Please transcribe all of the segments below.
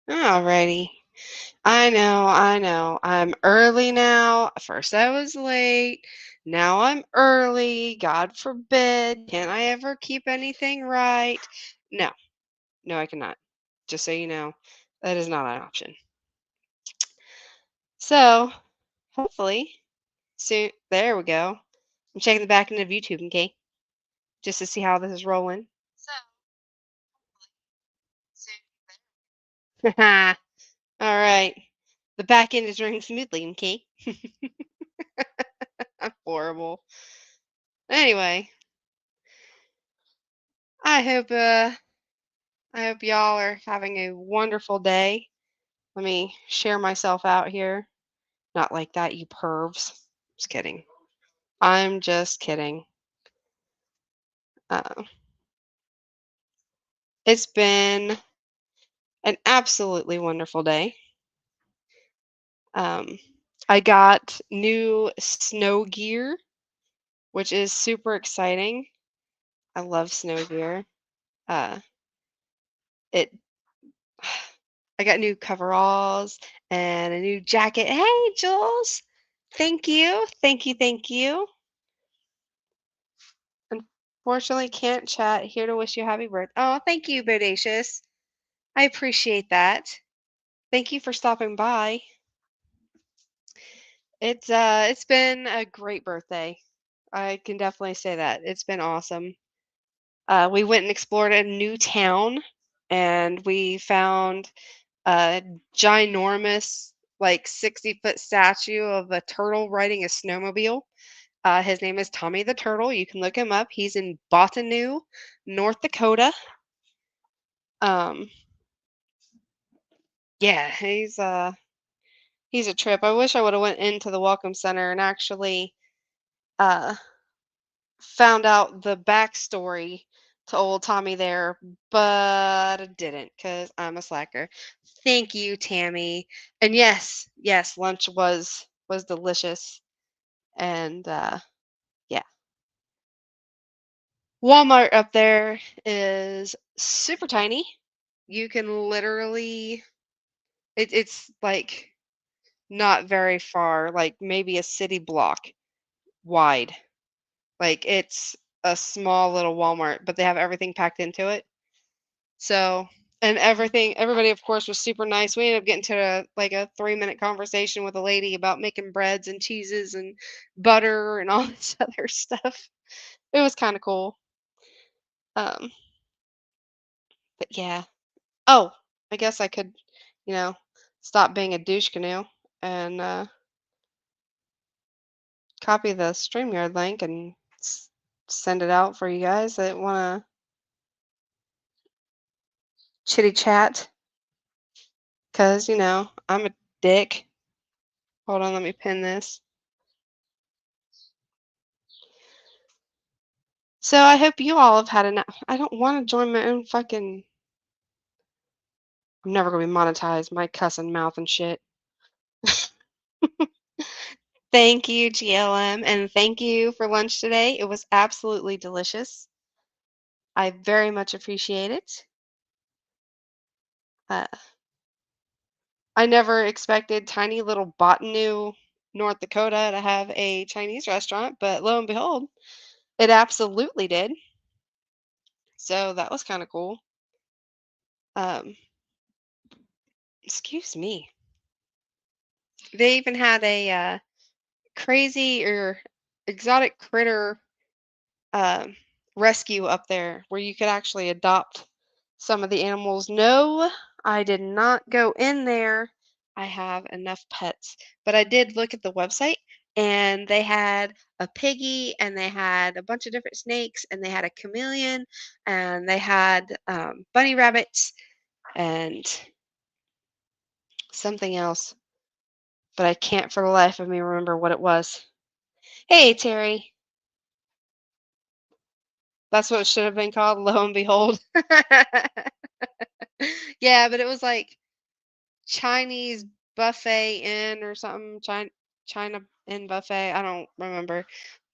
Alrighty. I know, I know. I'm early now. First I was late. Now I'm early. God forbid. Can I ever keep anything right? No, no, I cannot. Just so you know, that is not an option. So, hopefully, soon. There we go. I'm checking the back end of YouTube, okay? Just to see how this is rolling. So, all right. The back end is running smoothly, okay? I'm horrible. Anyway, I hope I hope y'all are having a wonderful day. Let me share myself out here. Not like that, you pervs. Just kidding. I'm just kidding. Uh, it's been an absolutely wonderful day. Um, I got new snow gear, which is super exciting. I love snow gear. Uh, it I got new coveralls and a new jacket. Hey, Jules. Thank you. Thank you. Thank you. Unfortunately, can't chat. Here to wish you happy birthday. Oh, thank you, Bodacious. I appreciate that. Thank you for stopping by. It's been a great birthday. I can definitely say that. It's been awesome. We went and explored a new town and we found a ginormous, like 60-foot statue of a turtle riding a snowmobile. His name is Tommy the Turtle. You can look him up. He's in Bottineau, North Dakota. Um, yeah, he's a trip. I wish I would have went into the Welcome Center and actually uh found out the backstory to old Tommy there, but I didn't because I'm a slacker. Thank you, Tammy. And yes, yes, lunch was delicious. And yeah, Walmart up there is super tiny. You can literally it's like not very far, like maybe a city block wide. Like it's a small little Walmart, but they have everything packed into it. So, and everybody of course was super nice. We ended up getting to like a 3-minute conversation with a lady about making breads and cheeses and butter and all this other stuff. It was kind of cool. Um, but yeah. Oh, I guess I could, you know, stop being a douche canoe and copy the StreamYard link and send it out for you guys that want to chitty chat. Cause I'm a dick. Hold on, let me pin this. So I hope you all have had enough. I don't want to join my own fucking. I'm never gonna be monetized. My cussing mouth and shit. Thank you, GLM, and thank you for lunch today. It was absolutely delicious. I very much appreciate it. Uh, I never expected tiny little Bottineau, North Dakota to have a Chinese restaurant, but lo and behold, it absolutely did. So that was kind of cool. Um, excuse me. They even had a crazy or exotic critter um, rescue up there where you could actually adopt some of the animals. No, I did not go in there. I have enough pets. But I did look at the website and they had a piggy and they had a bunch of different snakes and they had a chameleon and they had bunny rabbits and something else. But I can't for the life of me remember what it was. Hey, Terry. That's what it should have been called, lo and behold. Yeah, but it was like Chinese buffet inn or something. China inn buffet. I don't remember,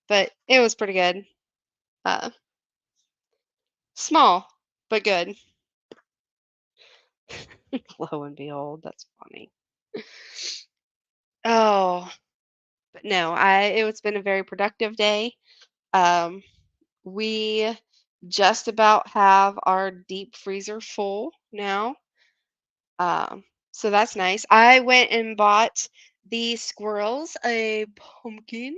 but it was pretty good. Uh, Small, but good. Lo and behold, that's funny. Oh, but no, it's been a very productive day. Um, we just about have our deep freezer full now. Um, so that's nice. I went and bought the squirrels a pumpkin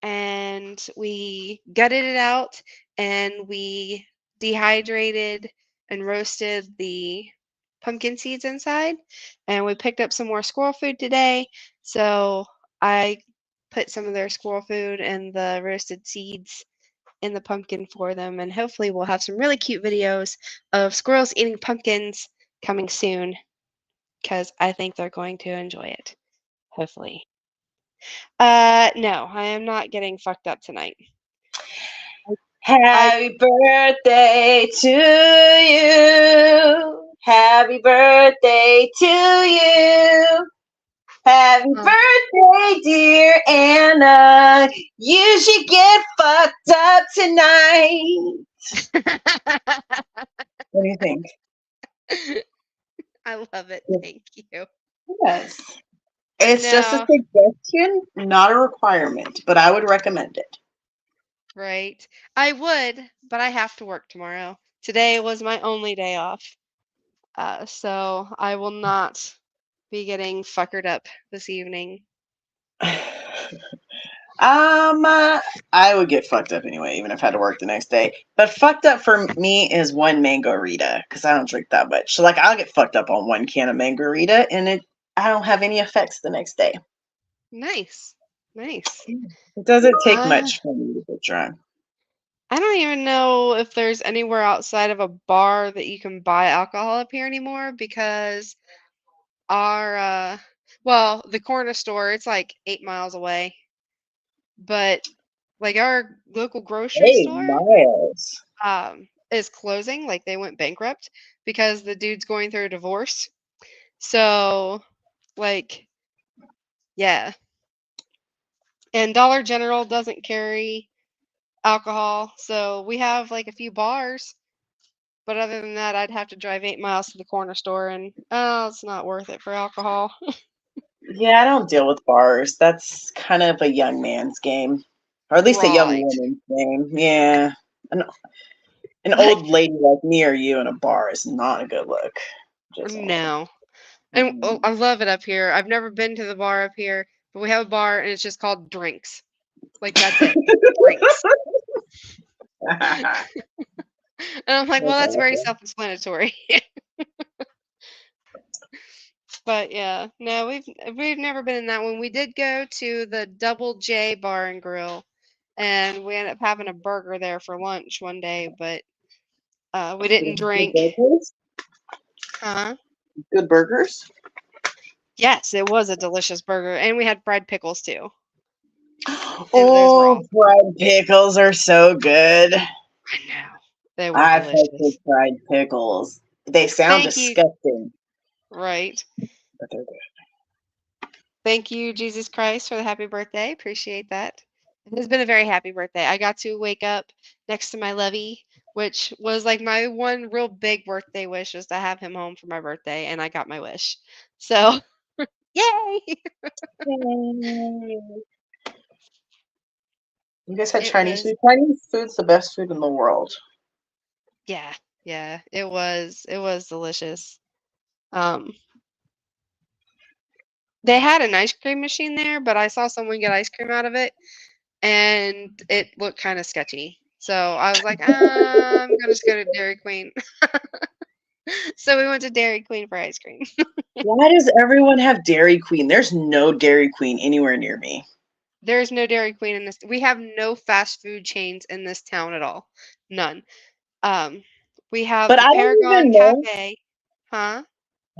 and we gutted it out and we dehydrated and roasted the pumpkin seeds inside. And we picked up some more squirrel food today. So I put some of their squirrel food and the roasted seeds in the pumpkin for them. And hopefully, we'll have some really cute videos of squirrels eating pumpkins coming soon because I think they're going to enjoy it. Hopefully. No, I am not getting fucked up tonight. I Happy birthday to you. Happy birthday to you. Happy uh, birthday, dear Anna. You should get fucked up tonight. What do you think? I love it. Thank you. Yes. But It's just a no, suggestion, not a requirement, but I would recommend it. right? I would, but I have to work tomorrow. Today was my only day off. So I will not be getting fuckered up this evening. I would get fucked up anyway, even if I had to work the next day. But fucked up for me is one mango Rita because I don't drink that much. So like, I'll get fucked up on one can of mango Rita, and I don't have any effects the next day. Nice. Nice. It doesn't take Uh, much for me to get drunk. I don't even know if there's anywhere outside of a bar that you can buy alcohol up here anymore because our well, the corner store, it's like 8 miles away, but like our local grocery store8 miles. is closing, like they went bankrupt because the dude's going through a divorce. So, like, yeah. And Dollar General doesn't carry alcohol, so we have like a few bars. But other than that, I'd have to drive 8 miles to the corner store, and oh, it's not worth it for alcohol. Yeah, I don't deal with bars. That's kind of a young man's game, or at least a young Right. woman's game. Yeah, an Like, old lady like me or you in a bar is not a good look. Just saying. no. And oh, Mm-mm. I love it up here. I've never been to the bar up here, but we have a bar and it's just called Drinks. Like, that's it. Drinks. And I'm like, well, That's that's very awesome. self-explanatory. But yeah, no, we've never been in that one. We did go to the Double J Bar and Grill, and we ended up having a burger there for lunch one day, but we didn't Good drink. burgers. Huh? Good burgers. Yes, it was a delicious burger, and we had fried pickles too, and those were Oh, awesome. fried pickles are so good. I know. They were I fuck with delicious. fried pickles. They sound Thank you. disgusting, Right. but they're good. Thank you, Jesus Christ, for the happy birthday. Appreciate that. It has been a very happy birthday. I got to wake up next to my lovey, which was like my one real big birthday wish was to have him home for my birthday, and I got my wish. So, yay! Yay. You guys had It Chinese was, food. Chinese food's the best food in the world. yeah, yeah, it was delicious. Um, they had an ice cream machine there, but I saw someone get ice cream out of it, and it looked kind of sketchy. So I was like, I'm gonna just go to Dairy Queen. So we went to Dairy Queen for ice cream. Why does everyone have Dairy Queen? There's no Dairy Queen anywhere near me. There's no Dairy Queen in this. We have no fast food chains in this town at all. None. Um, we have But the I don't Paragon even know. Cafe. Huh?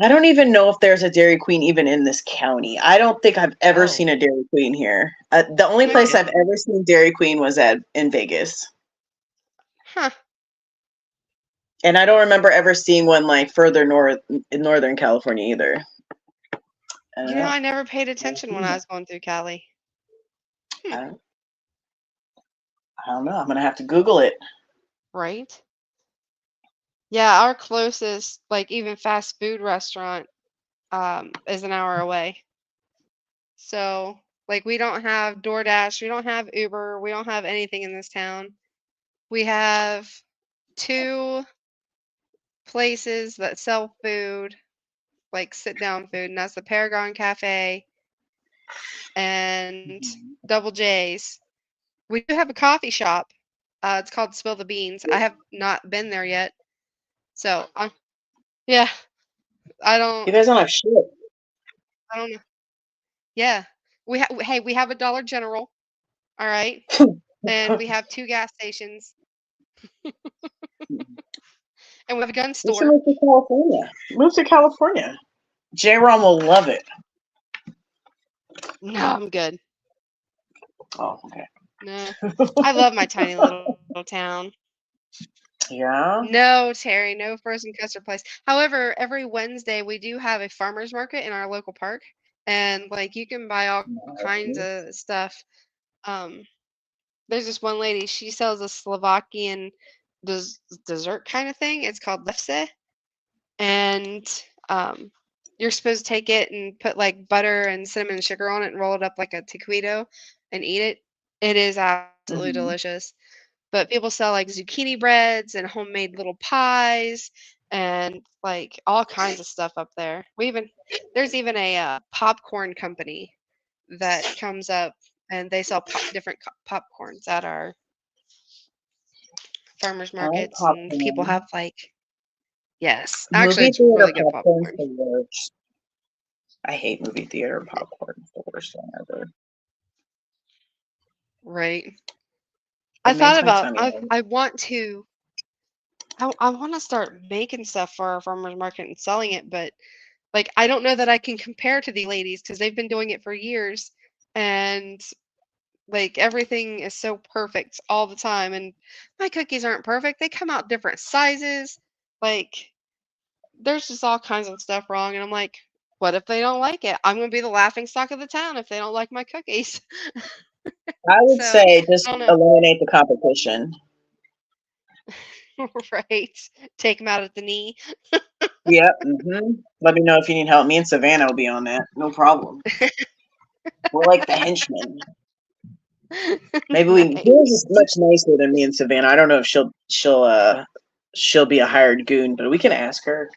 I don't even know if there's a Dairy Queen even in this county. I don't think I've ever Oh, seen a Dairy Queen here. The only place really? I've ever seen Dairy Queen was at in Vegas, Huh. and I don't remember ever seeing one like further north in Northern California either. You know, Uh, I never paid I attention when I was going through Cali. Hmm. don't, I don't know. I'm gonna have to Google it. Right? Yeah, our closest, like, even fast food restaurant, is an hour away. So, like, we don't have DoorDash, we don't have Uber, we don't have anything in this town. We have 2 places that sell food, like sit-down food, and that's the Paragon Cafe and Mhm. Double J's. We do have a coffee shop. It's called Spill the Beans. I have not been there yet. So, yeah, I don't You guys don't have shit. I don't know. Yeah. Hey, we have a Dollar General, all right? And we have 2 gas stations, and we have a gun You should store. move to California. Move to California. J. Rom will love it. No, I'm good. Oh, okay. No. I love my tiny little town. Yeah. No, Terry, no frozen custard place. However, every Wednesday we do have a farmers market in our local park, and like you can buy all kinds Nice. of stuff. Um, there's this one lady, she sells a Slovakian dessert kind of thing. It's called lefse, and um, you're supposed to take it and put like butter and cinnamon and sugar on it and roll it up like a taquito and eat it. It is absolutely Hmm. delicious. But people sell like zucchini breads and homemade little pies and like all kinds of stuff up there. We even there's even a popcorn company that comes up and they sell different popcorns at our farmers I like markets and people popcorn. have like yes, actually Movie it's theater really good popcorn's popcorn. the worst. I hate movie theater popcorn. It's the worst thing ever. Right. I It thought makes my about tummy hurt. I want to start making stuff for our farmers market and selling it, but like I don't know that I can compare to the ladies because they've been doing it for years and like everything is so perfect all the time and my cookies aren't perfect. They come out different sizes. Like there's just all kinds of stuff wrong and I'm like, what if they don't like it? I'm going to be the laughing stock of the town if they don't like my cookies. I would So, say I just don't know. eliminate the competition. Right. Take them out at the knee. Yep. Let me know if you need help. Me and Savannah will be on that. No problem. We're like the henchmen. Maybe we. Yours is Nice. much nicer than me and Savannah. I don't know if she'll be a hired goon, but we can ask her.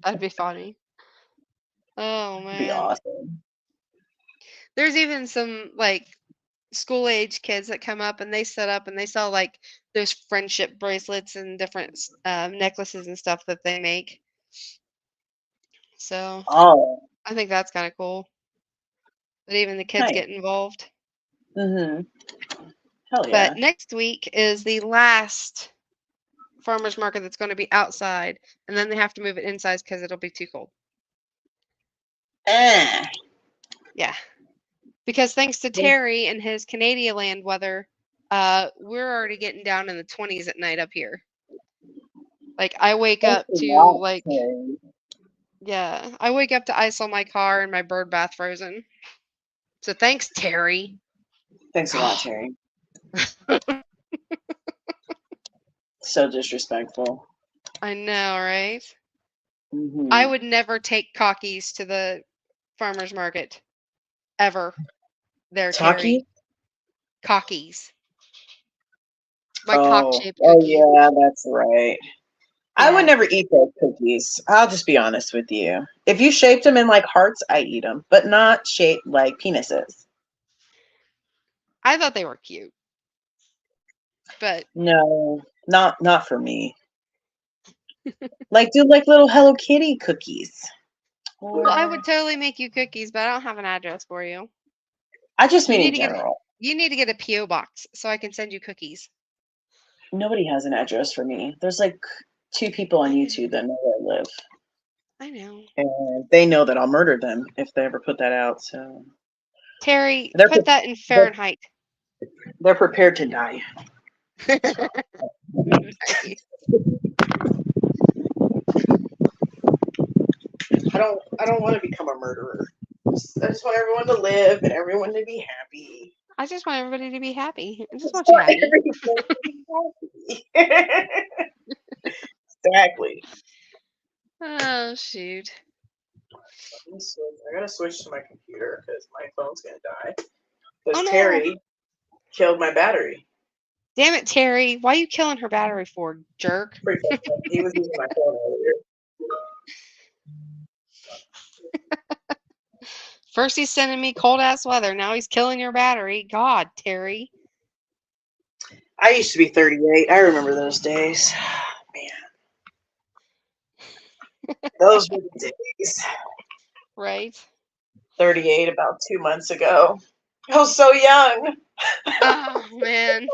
That'd be funny. Oh It'd be man. awesome. There's even some like school age kids that come up and they set up and they sell like those friendship bracelets and different necklaces and stuff that they make. So Oh, I think that's kind of cool that even the kids nice. get involved. Mm-hmm. Hell But yeah. next week is the last farmers market that's going to be outside, and then they have to move it inside because it'll be too cold. Eh. Yeah, because thanks to Terry and his Canadian land weather, we're already getting down in the 20s at night up here. Like I wake Thanks up a to lot, like Terry. yeah, I wake up to ice on my car and my bird bath frozen. So thanks, Terry. Thanks a lot, Terry. So disrespectful. I know, right? I Mm-hmm. would never take cockies to the farmer's market ever. There, Taki? Terry. Cockies. My Oh, cock-shaped oh cookie. yeah, that's right. I would Yeah. never eat those cookies. I'll just be honest with you. If you shaped them in like hearts, I eat them, but not shaped like penises. I thought they were cute, but No, not for me. Like do like little Hello Kitty cookies. well, I Or would totally make you cookies, but I don't have an address for you. I just You mean need in to get general. you need to get a PO box so I can send you cookies. Nobody has an address for me. There's like two people on I know. YouTube that know where I live. I know. And they know that I'll murder them if they ever put that out. So Terry, they're put that in they're, Fahrenheit. they're prepared to die. Nice. I don't want to become a murderer. I just want everyone to live and everyone to be happy. I just want everybody to be happy. I just want you For happy. everything to be happy. Exactly. Oh shoot. I gotta switch to my computer because my phone's gonna die. Oh Because no. Terry killed my battery. Damn it, Terry. Why are you killing her battery for, jerk? Pretty fucked up. He was using my phone earlier. First he's sending me cold ass weather. Now he's killing your battery. God, Terry. I used to be 38. I remember those days. Man, those were the days. Right? 38 about 2 months ago. I was so young. Oh man.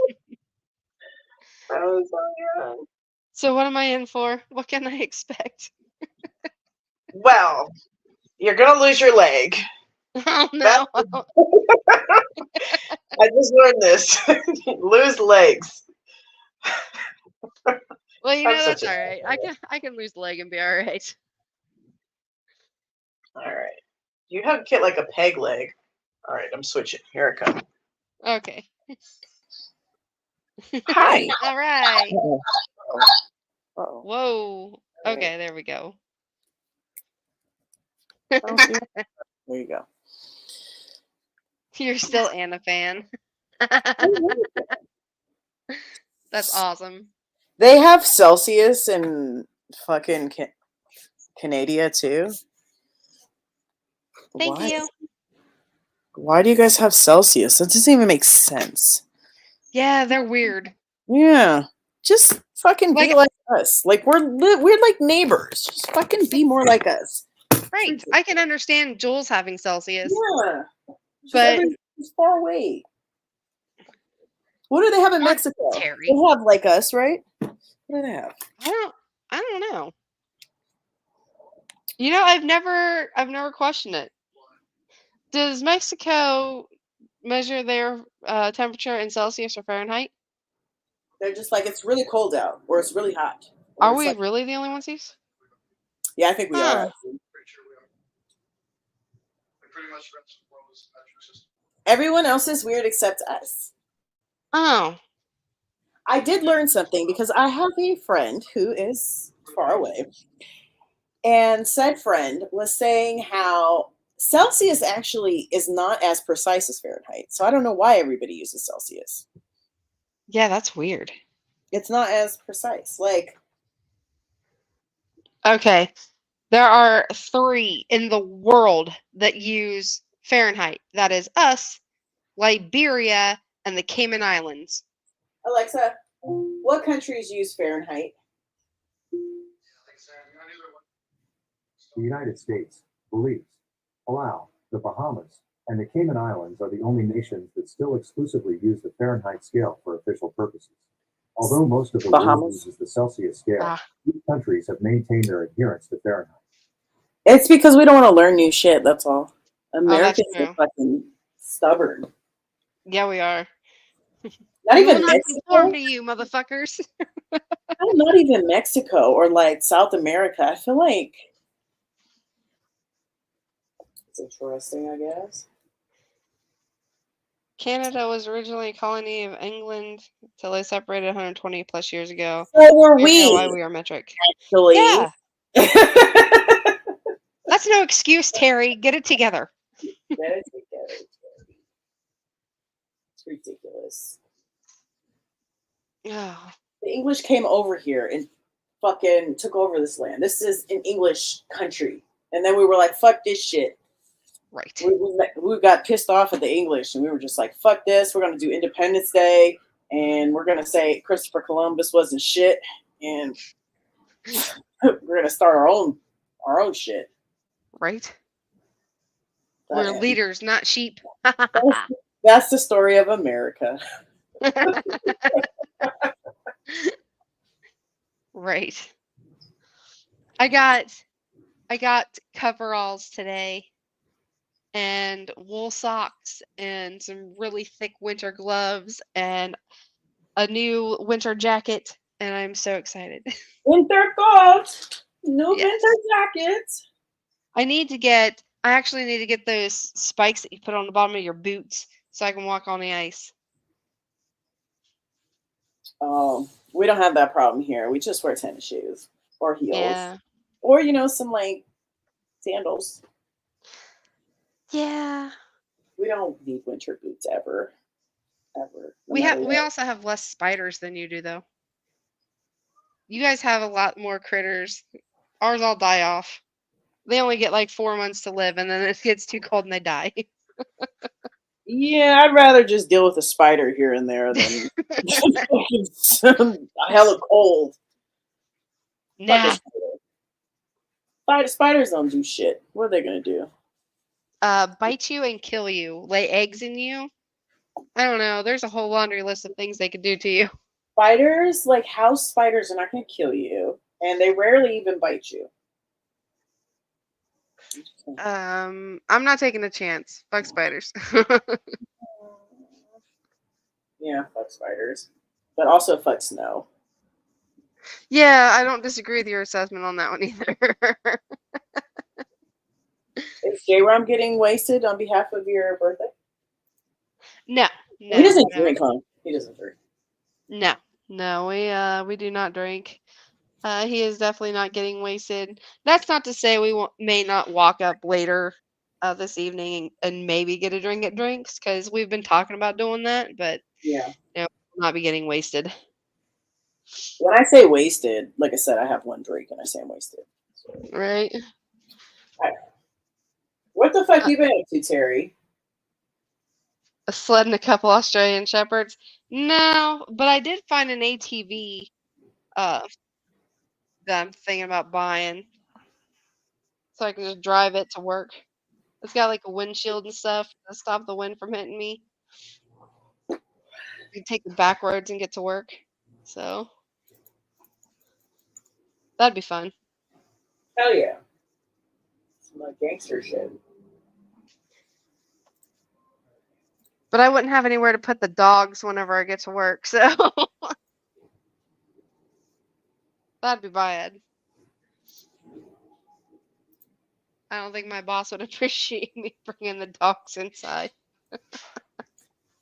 I was so young. So what am I in for? What can I expect? Well, you're gonna lose your leg. Oh That no. I just learned this. Lose legs. Well, you I'm know such that's a. all right. I can lose a leg and be all right. All right. You have get like a peg leg. All right, I'm switching. Here I come. Okay. Hi. All right. Uh-oh. Uh-oh. Whoa. All right. Okay, there we go. Oh, see? There you go. You're still Anna fan. That's awesome. They have Celsius in fucking Canada too. Thank Why? you. Why do you guys have Celsius? That doesn't even make sense. Yeah, they're weird. Yeah, just fucking be Like, like us. Like we're like neighbors. Just fucking be more like us. right. I can understand Jules having Celsius, Yeah, just but everybody's far away. What do they have in not Mexico? They Terry. have like us, right? What do they have? I don't. I don't know. You know, I've never questioned it. Does Mexico measure their temperature in Celsius or Fahrenheit? They're just like it's really cold out, or it's really hot, or Are it's we like really the only ones these? yeah, I think we are Huh. actually. Everyone else is weird except us. Oh. I did learn something because I have a friend who is far away, and said friend was saying how Celsius actually is not as precise as Fahrenheit. So I don't know why everybody uses Celsius. Yeah, that's weird. It's not as precise. Like, Okay. There are 3 in the world that use Fahrenheit. That is us, Liberia, and the Cayman Islands. Alexa, what countries use Fahrenheit? The United States, Belize, Palau, the Bahamas, and the Cayman Islands are the only nations that still exclusively use the Fahrenheit scale for official purposes. Although most of the world Bahamas. uses the Celsius scale, Ah, these countries have maintained their adherence to Fahrenheit. It's because we don't want to learn new shit. That's all. oh, that's Americans are true. fucking stubborn. Yeah, we are. Not We will even not conform Mexico. to you, motherfuckers. Not even Mexico or like South America. I feel like it's interesting. I guess. Canada was originally a colony of England until they separated 120 plus years ago. So were We know why we we are metric. actually. Yeah, that's no excuse, Terry. Get it together. That is together. It's ridiculous. Oh, The English came over here and fucking took over this land. This is an English country. And then we were like, fuck this shit. right. We got pissed off at the English and we were just like, fuck this. We're going to do Independence Day and we're going to say Christopher Columbus wasn't shit. And we're going to start our own shit. Right. We're But leaders, not sheep. that's the story of America. Right. I got I got coveralls today and wool socks and some really thick winter gloves and a new winter jacket and I'm so excited. Winter coat. New winter Yes. jackets. I actually need to get those spikes that you put on the bottom of your boots so I can walk on the ice. Oh, we don't have that problem here. We just wear tennis shoes or heels, Yeah. or some like sandals. Yeah. We don't need winter boots ever, ever, no We matter have we what. also have less spiders than you do though. You guys have a lot more critters. Ours all die off. They only get like 4 months to live and then it gets too cold and they die. Yeah, I'd rather just deal with a spider here and there than a hella cold. Fuck a Nah. spider. Spiders don't do shit. What are they gonna do? Bite you and kill you. Lay eggs in you. I don't know. There's a whole laundry list of things they could do to you. Spiders, like house spiders, are not gonna kill you, and they rarely even bite you. I'm not taking a chance. Fuck spiders. Yeah, fuck spiders, but also fuck snow. Yeah, I don't disagree with your assessment on that one either. Is J Rom getting wasted on behalf of your birthday? No, He no, doesn't no, drink, huh? He doesn't drink. no, no. We do not drink. He is definitely not getting wasted. That's not to say we may not walk up later this evening and maybe get a drink at drinks because we've been talking about doing that, but Yeah. we'll not be getting wasted. When I say wasted, like I said, I have one drink and I say I'm wasted. So, Right? what the fuck Uh, you been up to, Terry? Sledding a couple Australian Shepherds. No, but I did find an ATV uh, that I'm thinking about buying so I can just drive it to work. It's got like a windshield and stuff to stop the wind from hitting me. You can take the back roads and get to work. So that'd be fun. Hell yeah. Some like gangster shit. But I wouldn't have anywhere to put the dogs whenever I get to work, so that'd be bad. I don't think my boss would appreciate me bringing the dogs inside.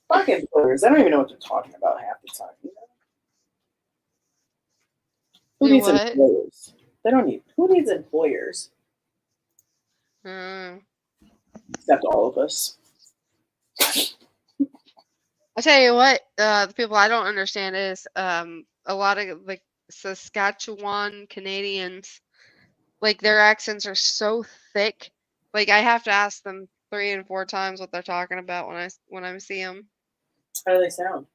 Fuck employers. I don't even know what they're talking about half the time. Who Do needs what? employers? They don't need. Who needs employers? Mm. Except all of us. I tell you what, the people I don't understand is a lot of like Saskatchewan Canadians, like their accents are so thick. Like I have to ask them 3 and 4 times what they're talking about when I see them. How do they sound?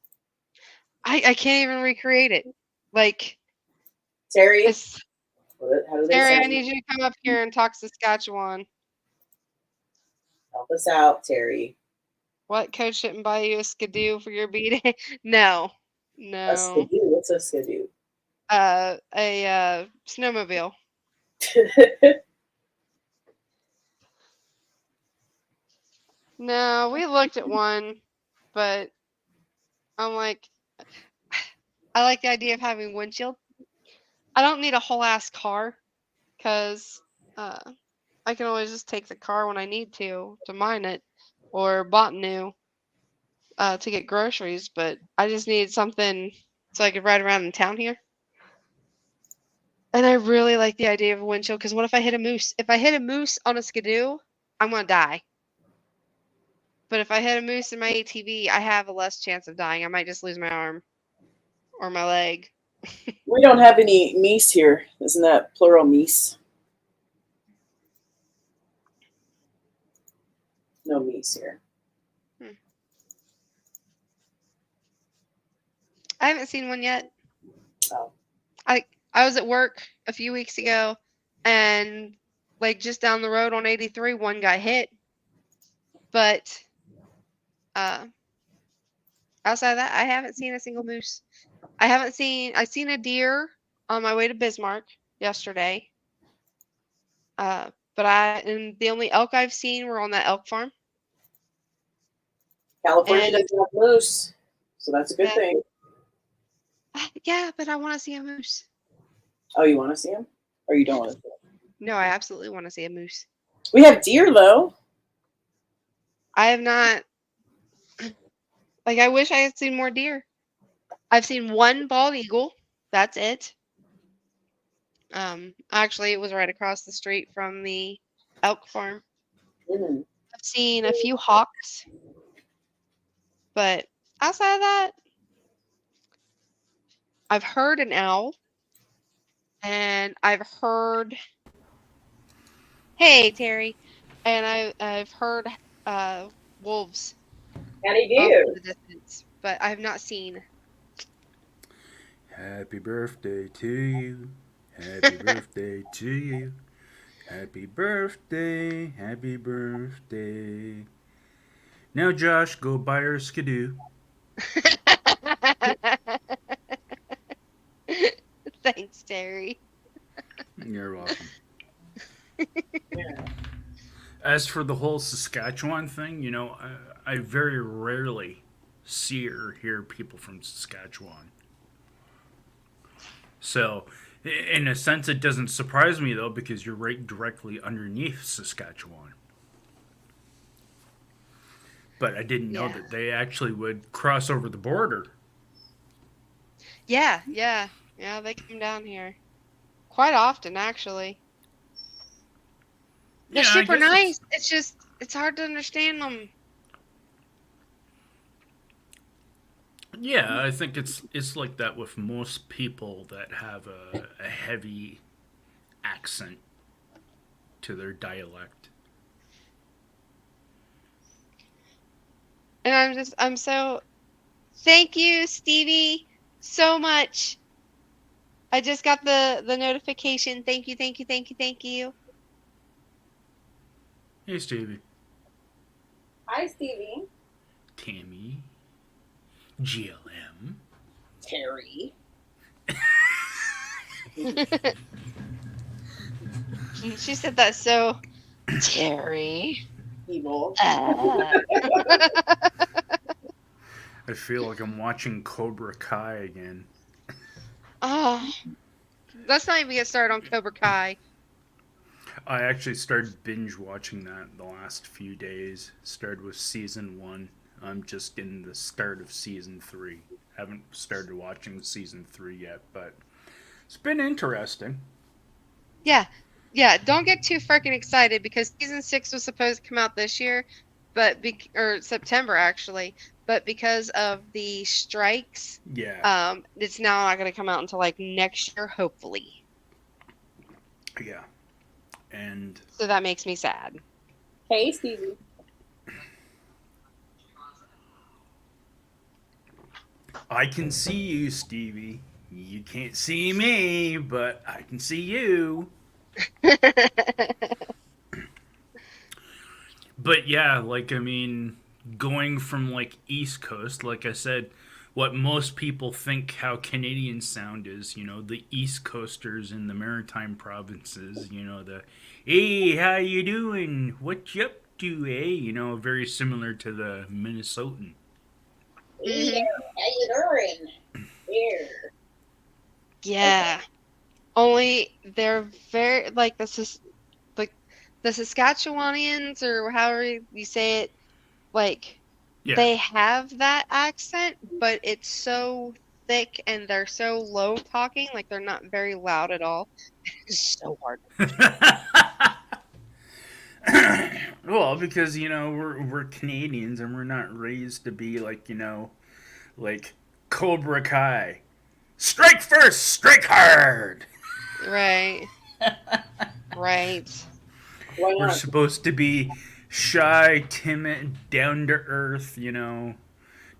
I can't even recreate it. Like Terry, it's how do they Terry, I sound? need you to come up here and talk Saskatchewan. Help us out, Terry. What coach shouldn't buy you a skidoo for your B day? No, A no. skidoo? What's a skidoo? A snowmobile. No, we looked at one, but I'm like, I like the idea of having windshield. I don't need a whole ass car because uh, I can always just take the car when I need to mine it or bought new to get groceries. But I just need something so I could ride around in town here. And I really like the idea of a windshield because what if I hit a moose? If I hit a moose on a skidoo, I'm gonna die. But if I hit a moose in my ATV, I have a less chance of dying. I might just lose my arm or my leg. We don't have any meese here. Isn't that plural meese? No meese here. Hmm. I haven't seen one yet. Oh. I was at work a few weeks ago, and like just down the road on 83, one got hit. But uh, outside of that, I haven't seen a single moose. I seen a deer on my way to Bismarck yesterday. And the only elk I've seen were on that elk farm. California And doesn't have moose, so that's a good thing. yeah, but I want to see a moose. Oh, you want to see them? Or you don't want to see them? No, I absolutely want to see a moose. We have deer, though. I have not. Like, I wish I had seen more deer. I've seen one bald eagle. That's it. Actually, it was right across the street from the elk farm. Mm. I've seen a few hawks, but outside of that, I've heard an owl, and I've heard, hey Terry, and I've heard uh, wolves How do off you in the distance, but I have not seen. Happy birthday to you. Happy birthday to you. Happy birthday. Happy birthday. Now, Josh, go buy her a skidoo. Thanks, Terry. You're welcome. do? As for the whole Saskatchewan thing, I very rarely see or hear people from Saskatchewan. So, in a sense, it doesn't surprise me, though, because you're right directly underneath Saskatchewan. But I didn't know Yeah. that they actually would cross over the border. Yeah, yeah, yeah, they come down here quite often, actually. They're Yeah, I super guess it's nice. It's just, it's hard to understand them. yeah. I think it's like that with most people that have a heavy accent to their dialect. And I'm so, thank you, Stevie, so much. I just got the notification. Thank you, thank you, thank you, thank you. Hey, Stevie, Hi, Stevie. Tammy, GLM. Terry. She said that so, Terry. Evil. I feel like I'm watching Cobra Kai again. Oh, let's not even get started on Cobra Kai. I actually started binge watching that the last few days. Started with season 1. I'm just in the start of season 3. Haven't started watching season 3 yet, but it's been interesting. Yeah, yeah. Don't get too freaking excited because season 6 was supposed to come out this year, but or September actually, but because of the strikes, Yeah, it's now not going to come out until like next year, hopefully. yeah. And So that makes me sad. Hey, Stevie. I can see you, Stevie. You can't see me, but I can see you. But yeah, like I mean, going from like East Coast, like I said, what most people think how Canadian sound is, the East Coasters in the maritime provinces, the hey, how you doing? What you up to, eh? Very similar to the Minnesotan. Hey, Hmm. how you doing? Here. Yeah. Only they're very like like the Saskatchewanians or however you say it, like Yeah. they have that accent, but it's so thick and they're so low talking, like they're not very loud at all. It's so hard. Well, because we're Canadians and we're not raised to be like like Cobra Kai. Strike first, strike hard. Right. Right. Why We're not? supposed to be shy, timid, down to earth,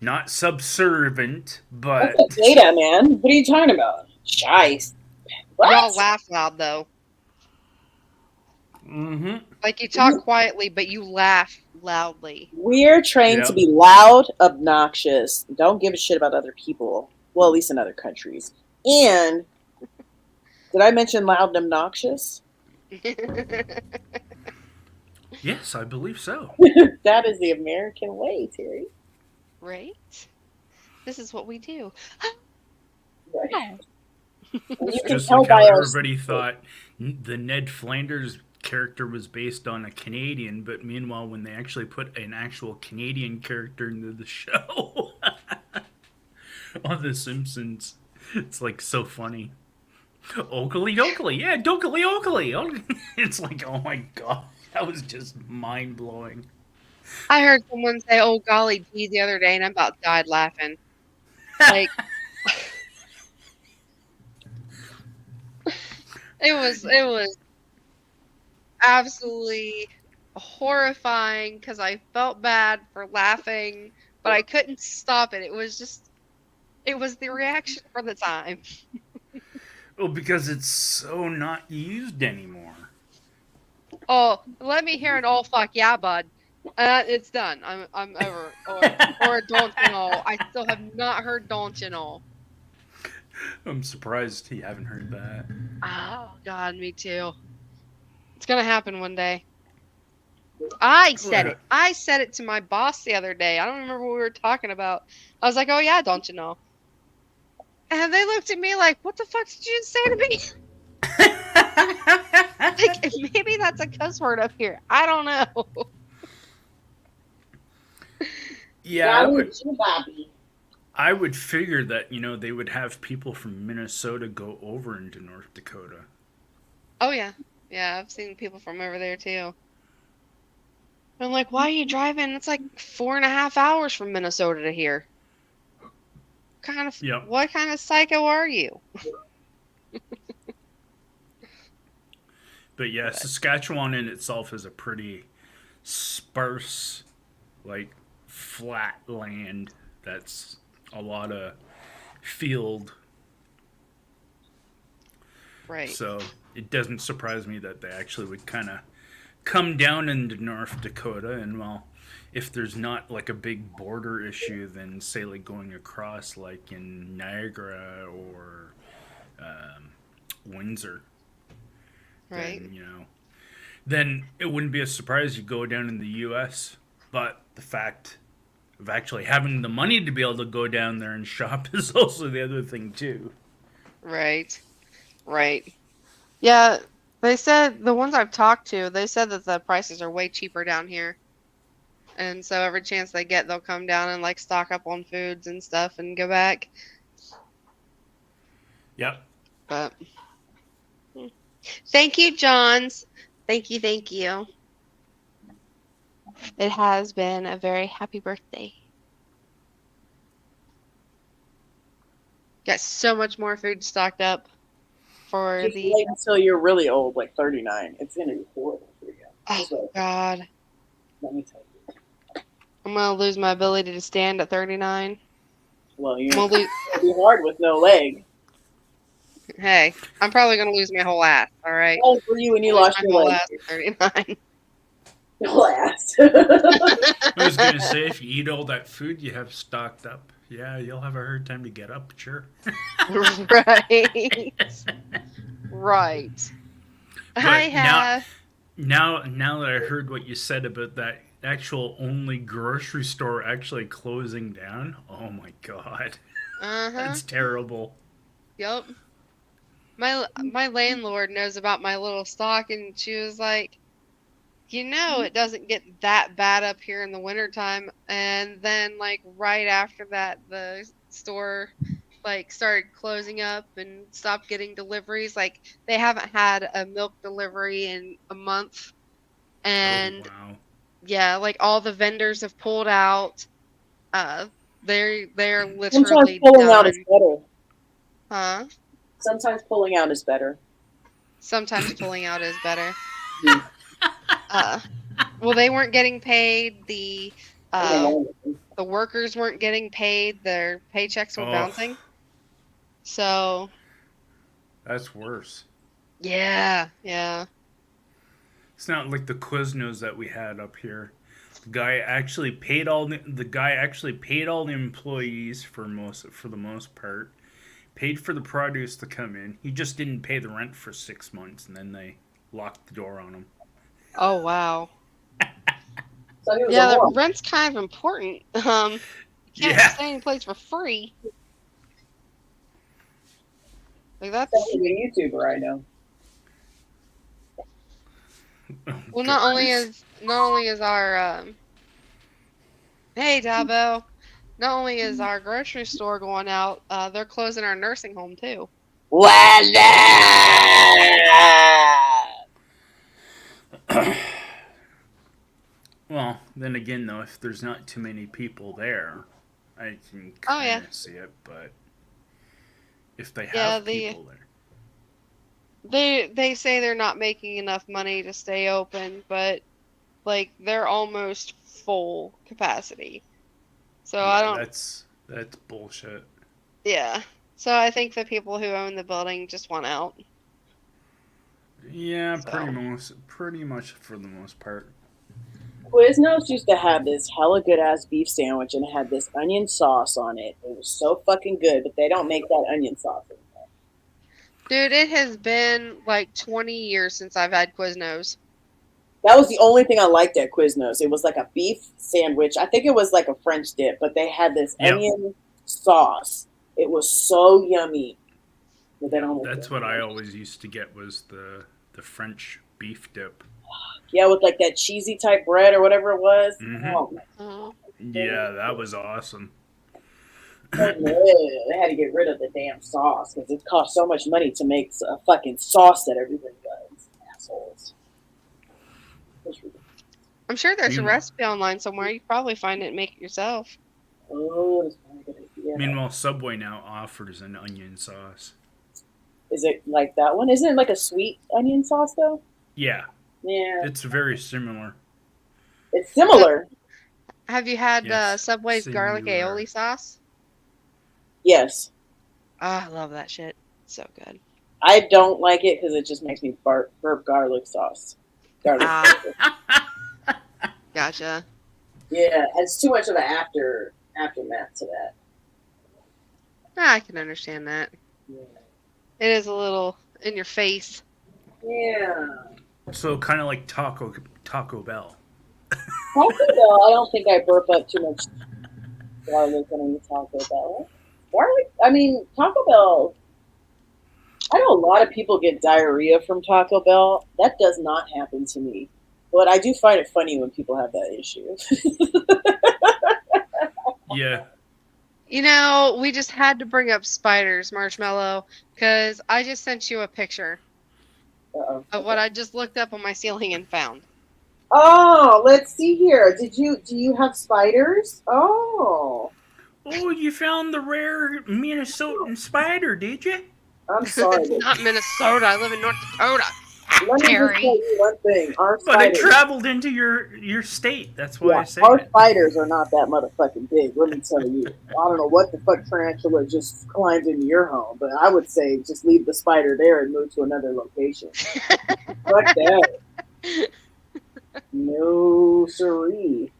not subservient, That's but a data, man. What are you talking about? Shice. Y'all What? laugh loud though. mm-hmm. Like you talk quietly, but you laugh loudly. We're trained to Yep. be loud, obnoxious, don't give a shit about other people. Well, at least in other countries. And did I mention loud and obnoxious? Yes, I believe so. That is the American way, Terry. Right? This is what we do. Right. Oh. And you It's can just tell like by how our everybody thought the Ned Flanders character was based on a Canadian, but meanwhile, when they actually put an actual Canadian character into the show, on The Simpsons. It's like so funny. Oakley dokley, yeah, dokley oakley. It's like, oh my god, that was just mind blowing. I heard someone say, "Oh golly gee," the other day, and I about died laughing. Like it was absolutely horrifying because I felt bad for laughing, but I couldn't stop it. It was the reaction for the time. Well, because it's so not used anymore. Oh, let me hear an "Oh fuck yeah, bud." It's done. I'm over. Or don't you know? I still have not heard don't you know. I'm surprised you haven't heard that. Oh God, me too. It's gonna happen one day. I said Well, it. I said it to my boss the other day. I don't remember what we were talking about. I was like, "Oh yeah, don't you know?" And they looked at me like, "What the fuck did you just say to me?" Like maybe that's a cuss word up here. I don't know. yeah, That was you, Bobby. I would figure that they would have people from Minnesota go over into North Dakota. Oh yeah, yeah. I've seen people from over there too. I'm like, "Why are you driving? It's like 4.5 hours from Minnesota to here. Yep. What kind of psycho are you?" But yeah, But Saskatchewan in itself is a pretty sparse, like flat land. That's a lot of field. right, So it doesn't surprise me that they actually would kind of come down into North Dakota. And well, if there's not like a big border issue, then say like going across like in Niagara or Windsor, right. then it wouldn't be a surprise you go down in the U.S. But the fact of actually having the money to be able to go down there and shop is also the other thing too. Right. Right. Yeah, they said the ones I've talked to, they said that the prices are way cheaper down here. And so every chance they get, they'll come down and like stock up on foods and stuff and go back. Yep. But thank you, Johns. Thank you, thank you. It has been a very happy birthday. Got so much more food stocked up for Just the wait until you're really old, like 39. It's gonna be horrible for you. oh Just wait. God. Let me tell you. I'm gonna lose my ability to stand at 39. Well, I'm you're gonna lose gonna be hard with no leg. hey, I'm probably gonna lose my whole ass, all right? Oh, for you when you I'll lose lost my your whole leg. ass at 39. Whole ass. I was gonna say if you eat all that food you have stocked up, yeah, you'll have a hard time to get up. Sure. Right. Right. I But have now that I heard what you said about that actual only grocery store actually closing down, oh my god, uh-huh. that's terrible. Yep. My landlord knows about my little stock and she was like, it doesn't get that bad up here in the wintertime. And then like right after that the store like started closing up and stopped getting deliveries. Like they haven't had a milk delivery in a month. Oh And wow. yeah, like all the vendors have pulled out. Uh they're Sometimes literally pulling out is done. better. Huh? Sometimes pulling out is better. Sometimes pulling out is better. Uh well they weren't getting paid. Uh the workers weren't getting paid. Their paychecks were Oh, bouncing. So that's worse. yeah, yeah. It's not like the Quiznos that we had up here. The guy actually paid all the employees for the most part. Paid for the produce to come in. He just didn't pay the rent for 6 months, and then they locked the door on him. Oh wow. So he was a Yeah, the moron. rent's kind of important. You can't Yeah. stay in a place for free. Like that's Sounds like a YouTuber I know. Oh, well goodness. not only is our hey Dabo. Not only is our grocery store going out, they're closing our nursing home too. Well, then again, though, if there's not too many people there, I can Oh yeah, kind of see it. But if they yeah. have people there, They say they're not making enough money to stay open, but like they're almost full capacity. So I yeah, don't. that's bullshit. Yeah. So I think the people who own the building just want out. Yeah, So. pretty much for the most part. Quiznos used to have this hella good ass beef sandwich and it had this onion sauce on it. It was so fucking good, but they don't make that onion sauce anymore. Dude, it has been like 20 years since I've had Quiznos. That was the only thing I liked at Quiznos. It was like a beef sandwich. I think it was like a French dip, but they had this Yep, onion sauce. It was so yummy. But they don't make it that's what I anymore. always used to get was the French beef dip. Yeah, with like that cheesy type bread or whatever it was. Mm-hmm. Oh my Uh, Yeah, that was awesome. god. They had to get rid of the damn sauce because it cost so much money to make a fucking sauce that everybody loves. Assholes. It's ridiculous. I'm sure there's a Meanwhile, recipe online somewhere. You can probably find it and make it yourself. Oh, that's not a good idea. meanwhile, Subway now offers an onion sauce. Is it like that one? Isn't it like a sweet onion sauce though? Yeah, Yeah, it's very similar. it's similar. Have you had Yes, Subway's garlic singular. aioli sauce? Yes, Oh, I love that shit. So good. I don't like it because it just makes me burp garlic sauce. Garlic. Ah, gotcha. Yeah, it's too much of an aftermath to that. Ah, I can understand that. Yeah. It is a little in your face. Yeah. So kind of like Taco Bell. Taco Bell, I don't think I burp up too much garlic when I eat Taco Bell. Garlic, I mean, Taco Bell, I know a lot of people get diarrhea from Taco Bell. That does not happen to me. But I do find it funny when people have that issue. Yeah, You know, we just had to bring up spiders, Marshmallow, because I just sent you a picture Uh-oh. of what I just looked up on my ceiling and found. Oh, let's see here. Do you have spiders? Oh. oh, you found the rare Minnesotan spider, did you? I'm sorry. It's not Minnesota. I live in North Dakota. Let me just tell Terry. you one thing. Our But it spiders, traveled into your state. That's why I yeah, say our it. spiders are not that motherfucking big. Let me tell you. I don't know what the fuck tarantula just climbed into your home, but I would say just leave the spider there and move to another location. Fuck that. No siree.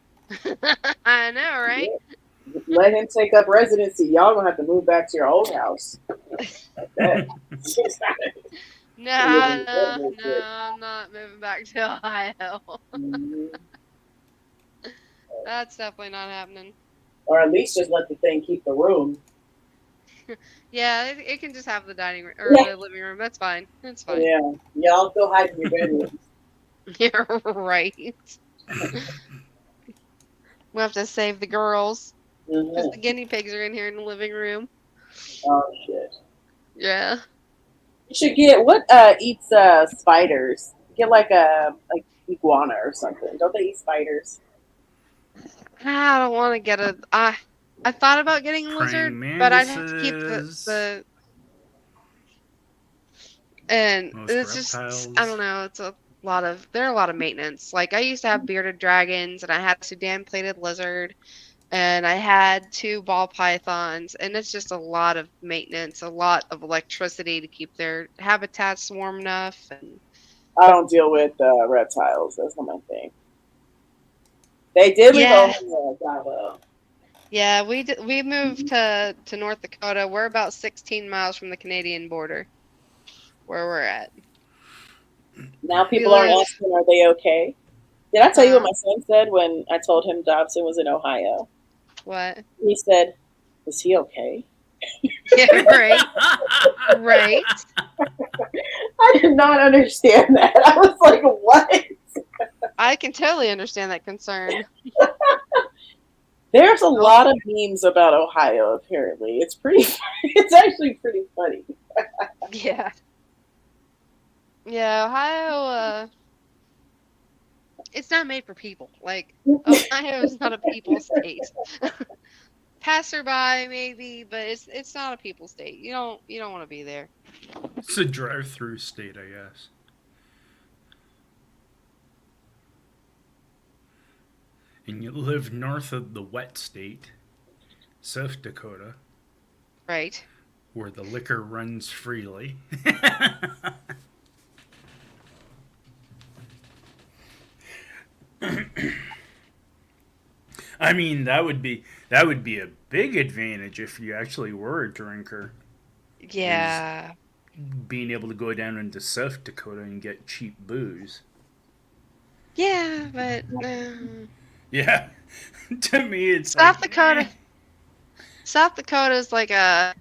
I know, right? Let him take up residency. Y'all gonna have to move back to your old house. Like that. No, Yeah, no, that's good. I'm not moving back to Ohio. Mhm. That's definitely not happening. Or at least just let the thing keep the room. Yeah, it can just have the dining room or Yeah. the living room. That's fine. That's fine. Yeah. Y'all go hide in your bedroom. You're right. We'll have to save the girls because Mhm. the guinea pigs are in here in the living room. Oh shit. Yeah. You should get what eats spiders. Get like a iguana or something. Don't they eat spiders? I don't want to get a. I thought about getting a lizard, Praying but I'd have to keep mantises, the and most it's just I don't reptiles. know. It's a lot of there are a lot of maintenance. Like I used to have bearded dragons, and I had a Sudan plated lizard, and I had two ball pythons, and it's just a lot of maintenance, a lot of electricity to keep their habitats warm enough. And I don't deal with reptiles. That's not my thing. They did leave yeah, Ohio. yeah, we moved to North Dakota. We're about 16 miles from the Canadian border, where we're at. Now We people aren't live, asking, are they okay? Did I tell you what huh? my son said when I told him Dobson was in Ohio? What? He said, "Is he okay?" Yeah, right, right. I did not understand that. I was like, "What?" I can totally understand that concern. There's a Oh, lot of memes about Ohio. Apparently, it's pretty. It's actually pretty funny. yeah. Yeah, Ohio, it's not made for people. Like, Ohio is not a people state. Passerby maybe, but it's not a people state. You don't want to be there. It's a drive-through state, I guess. And you live north of the wet state, South Dakota, Right. where the liquor runs freely. I mean, that would be a big advantage if you actually were a drinker, is Yeah. being able to go down into South Dakota and get cheap booze. Yeah, but Yeah, to me it's like, South Dakota, South Dakota is like a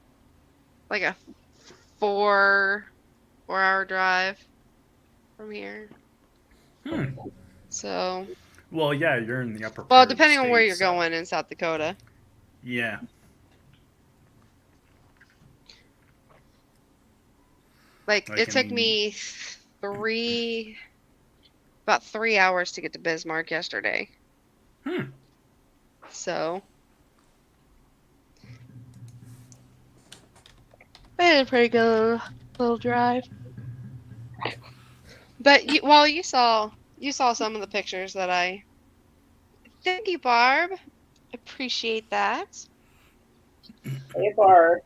4 hour drive from here. hmm. So, Well, yeah, you're in the upper well, part of the depending on where state, you're so going in South Dakota. yeah. Like Like it I took mean, me three about 3 hours to get to Bismarck yesterday. hmm. So, I had a pretty good little drive. But well, you saw some of the pictures that I. Thank you, Barb. Appreciate that. Hey, Bar.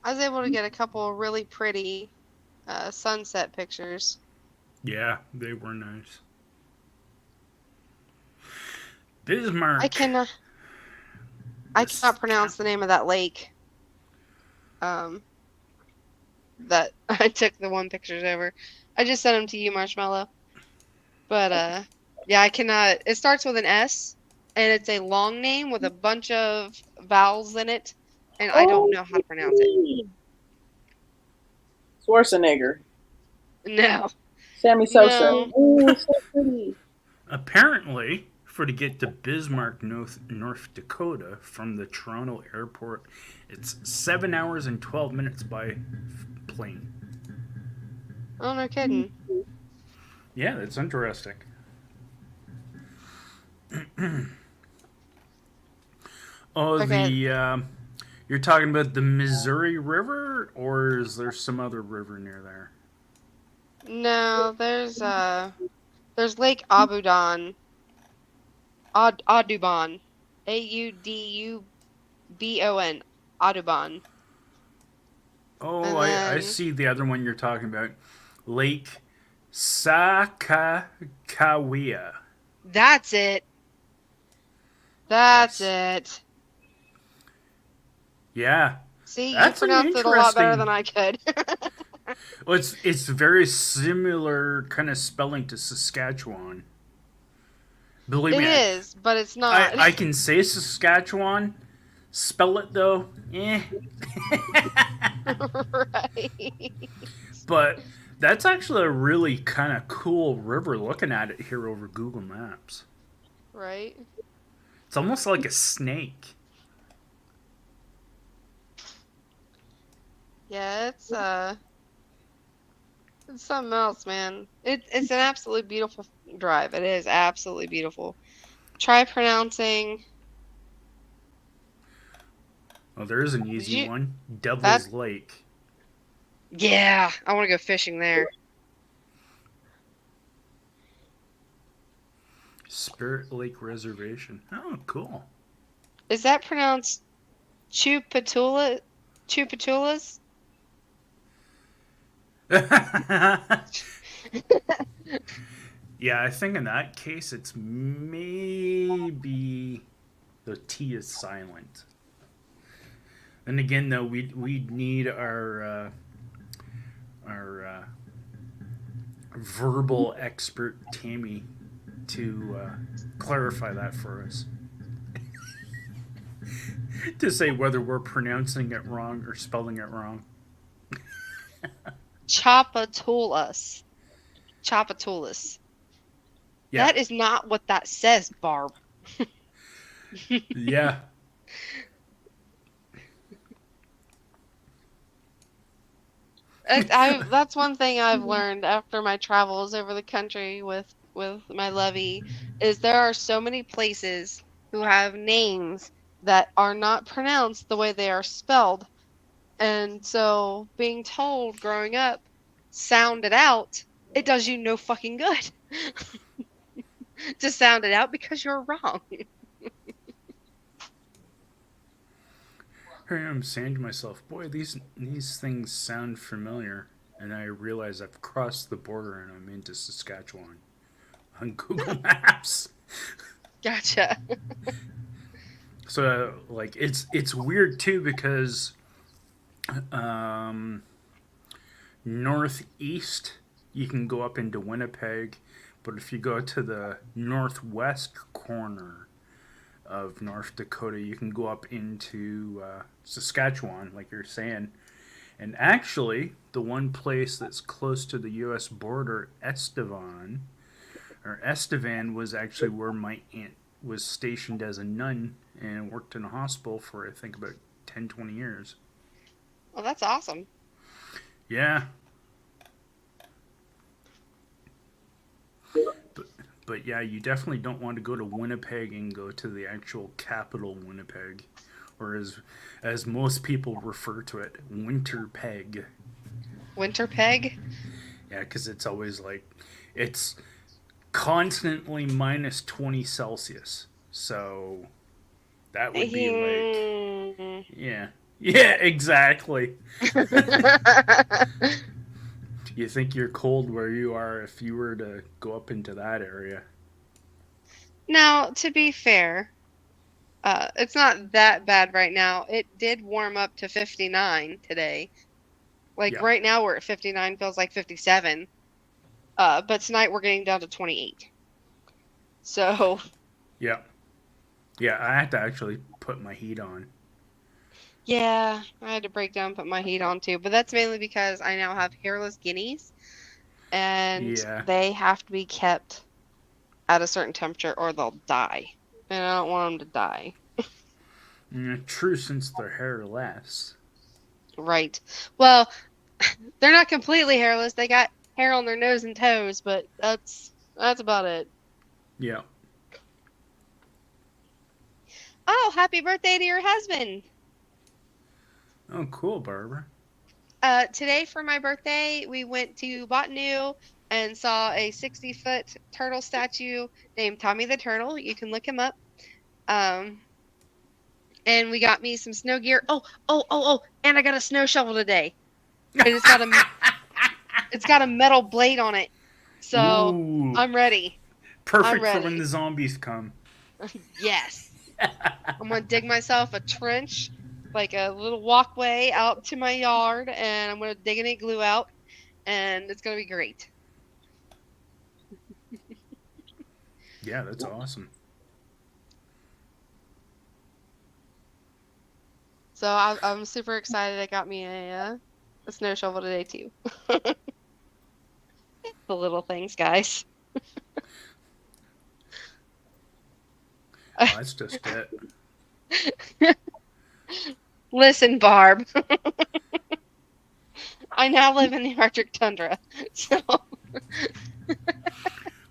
I was able to get a couple of really pretty sunset pictures. Yeah, they were nice. I Bismarck. cannot I This cannot pronounce the name of that lake. Um, that I took the one pictures over. I just sent them to you, Marshmallow. But yeah, I cannot. It starts with an S, and it's a long name with a bunch of vowels in it, and I don't Oh, know how to pronounce it. Schwarzenegger. No, Sammy Sosa. no. Ooh, so pretty. apparently, for to get to Bismarck, North Dakota from the Toronto airport, it's 7 hours and 12 minutes by plane. Oh, no kidding. Yeah, that's interesting. Oh, Okay, you're talking about the Missouri River, or is there some other river near there? no, there's Lake Audubon, Audubon, Audubon, Audubon, Oh, and I then see the other one you're talking about, Lake Sakakawea. that's it. That's Yes. it. Yeah, See, you that's an pronounced it a lot better than interesting. I could. Well, it's very similar kind of spelling to Saskatchewan. Believe It me, is, but it's I, not. I can say Saskatchewan. Spell it though, eh. Right. But that's actually a really kind of cool river looking at it here over Google Maps. Right. It's almost like a snake. Yeah, it's something else, man. It's an absolutely beautiful drive. It is absolutely beautiful. Try pronouncing. Well, there is an Did easy you one. that? Devil's Lake. Yeah, I want to go fishing there. Spirit Lake Reservation. Oh, cool. Is that pronounced Chupatula? Chupatulas? Yeah, I think in that case it's maybe the T is silent. And again, though, we need our verbal expert Tammy to clarify that for us, to say whether we're pronouncing it wrong or spelling it wrong. Chapatulas. Chapatulas. Yeah. That is not what that says, Barb. Yeah. That's one thing I've learned after my travels over the country with my lovey is there are so many places who have names that are not pronounced the way they are spelled. And so being told growing up, sound it out, it does you no fucking good to sound it out because you're wrong. Here I'm saying to myself, boy, these things sound familiar, and I realize I've crossed the border and I'm into Saskatchewan on Google Maps. Gotcha. So like it's weird too because um, northeast you can go up into Winnipeg, but if you go to the northwest corner of North Dakota, you can go up into Saskatchewan, like you're saying. And actually, the one place that's close to the U.S. border, Estevan, was actually where my aunt was stationed as a nun and worked in a hospital for, I think, about 10, 20 years. Well, that's awesome. Yeah. But yeah, you definitely don't want to go to Winnipeg and go to the actual capital, Winnipeg. Or as most people refer to it, Winterpeg. Winterpeg? Yeah, because it's always like, it's constantly minus 20 Celsius. So that would be like, yeah. Yeah, exactly. You think you're cold where you are if you were to go up into that area. Now, to be fair, it's not that bad right now. It did warm up to 59 today. Like Yeah. right now we're at 59, feels like 57. But tonight we're getting down to 28. So, Yeah. Yeah, I had to actually put my heat on. yeah, I had to break down and put my heat on too. But that's mainly because I now have hairless guineas and Yeah. they have to be kept at a certain temperature or they'll die. And I don't want them to die. True, since they're hairless. Right. Well, they're not completely hairless. They got hair on their nose and toes, but that's about it. Yeah. Oh, happy birthday to your husband. Oh, cool, Barbara. Today for my birthday, we went to Botanu and saw a 60-foot turtle statue named Tommy the Turtle. You can look him up. Um, and we got me some snow gear. Oh, and I got a snow shovel today. And it's got a metal blade on it. So Ooh. I'm ready. Perfect for when the zombies come. Yes. I'm gonna dig myself a trench, like a little walkway out to my yard, and I'm gonna dig an igloo out, and it's gonna be great. Yeah, that's awesome. So I'm super excited. I got me a snow shovel today too. The little things, guys. Oh, that's just it. Listen, Barb. I now live in the Arctic tundra, so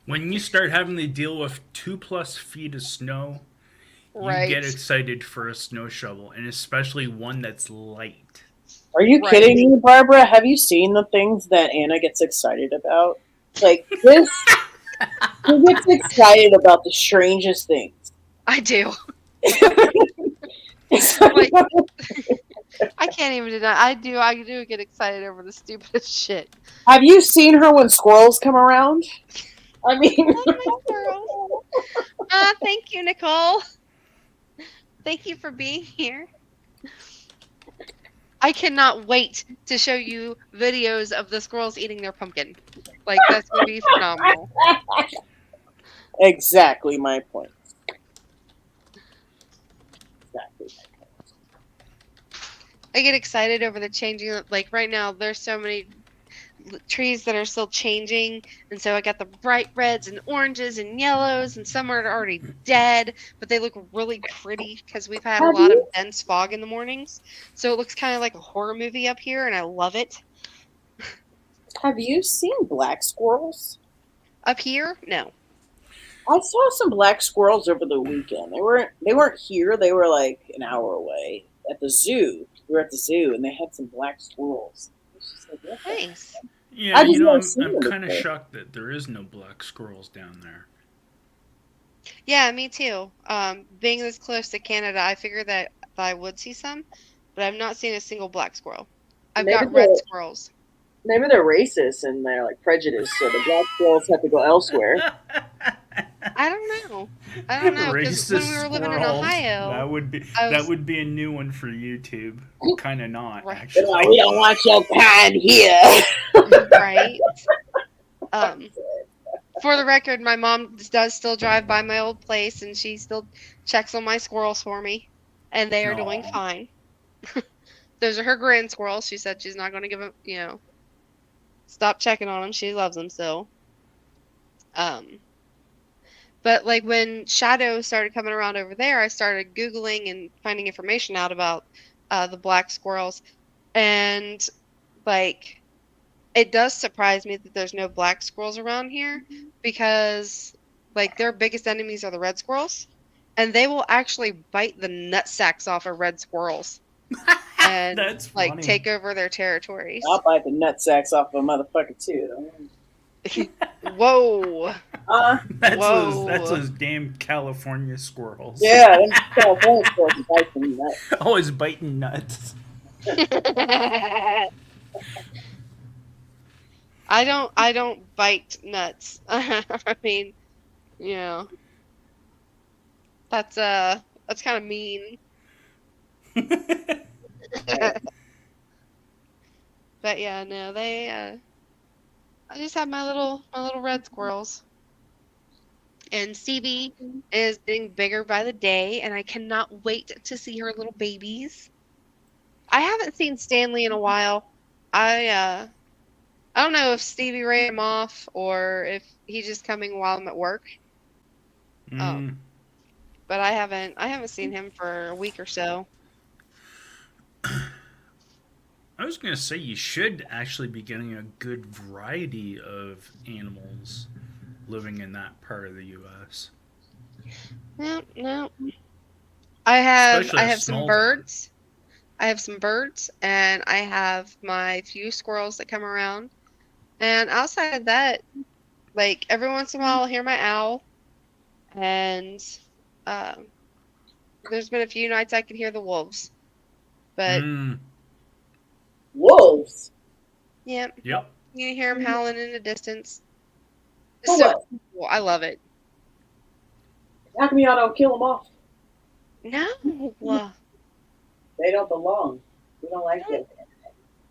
When you start having to deal with 2+ feet of snow, you right, get excited for a snow shovel, and especially one that's light. Are you right. kidding me, Barbara? Have you seen the things that Anna gets excited about? Like this, she gets excited about the strangest things. I do. It's Like, I can't even deny. I do get excited over the stupidest shit. have you seen her when squirrels come around? I mean, Love my squirrels. Thank you, Nicole. Thank you for being here. I cannot wait to show you videos of the squirrels eating their pumpkin. Like, that's going to be phenomenal. exactly my point. Exactly. I get excited over the changing. Like, right now, there's so many. trees that are still changing, and so I got the bright reds and oranges and yellows, and some are already dead, but they look really pretty because we've had a Have lot of you dense fog in the mornings. So it looks kind of like a horror movie up here, and I love it. have you seen black squirrels? Up here, no. I saw some black squirrels over the weekend. They weren't here. They were like an hour away at the zoo. We were at the zoo and they had some black squirrels. I was just like, what the? Nice. Yeah, I just never seen I'm them kind of before. shocked that there is no black squirrels down there. Yeah, me too. Being this close to Canada, I figured that I would see some, but I've not seen a single black squirrel. I've Maybe got red they're squirrels. maybe they're racist and they're like prejudiced, so the black squirrels have to go elsewhere. I don't know. I don't know, because when we Racist were living in squirrels. Ohio, That I was would be a new one for YouTube. Kind of not right, No, actually. we don't want your kind here. right. Um, for the record, my mom does still drive by my old place, and she still checks on my squirrels for me, and they are doing No. fine. Those are her grand squirrels. She said she's not going to give them, stop checking on them. She loves them still. Um, but like when Shadow started coming around over there, I started Googling and finding information out about the black squirrels, and like it does surprise me that there's no black squirrels around here because like their biggest enemies are the red squirrels, and they will actually bite the nut sacks off of red squirrels and That's like funny. take over their territories. I'll bite the nut sacks off of a motherfucker too. Whoa, That's whoa. those damn California squirrels. Yeah, them California squirrels bite the nut. Always biting nuts. I don't bite nuts. I mean, you know, that's kind of mean. But yeah, no, they I just have my little red squirrels. And Stevie is getting bigger by the day, and I cannot wait to see her little babies. I haven't seen Stanley in a while. I don't know if Stevie ran him off or if he's just coming while I'm at work. Um, Mm. but I haven't seen him for a week or so. I was gonna say you should actually be getting a good variety of animals living in that part of the U.S., No, no. I have especially I a have some small town. birds. I have some birds, and I have my few squirrels that come around. And outside of that, like every once in a while, I'll hear my owl, and um, there's been a few nights I could hear the wolves. But Mm. Wolves. yeah, Yep. you can hear them howling in the distance. It's For so what? cool. I love it. How come y'all don't kill them off? No, you They don't belong. We don't like don't, them.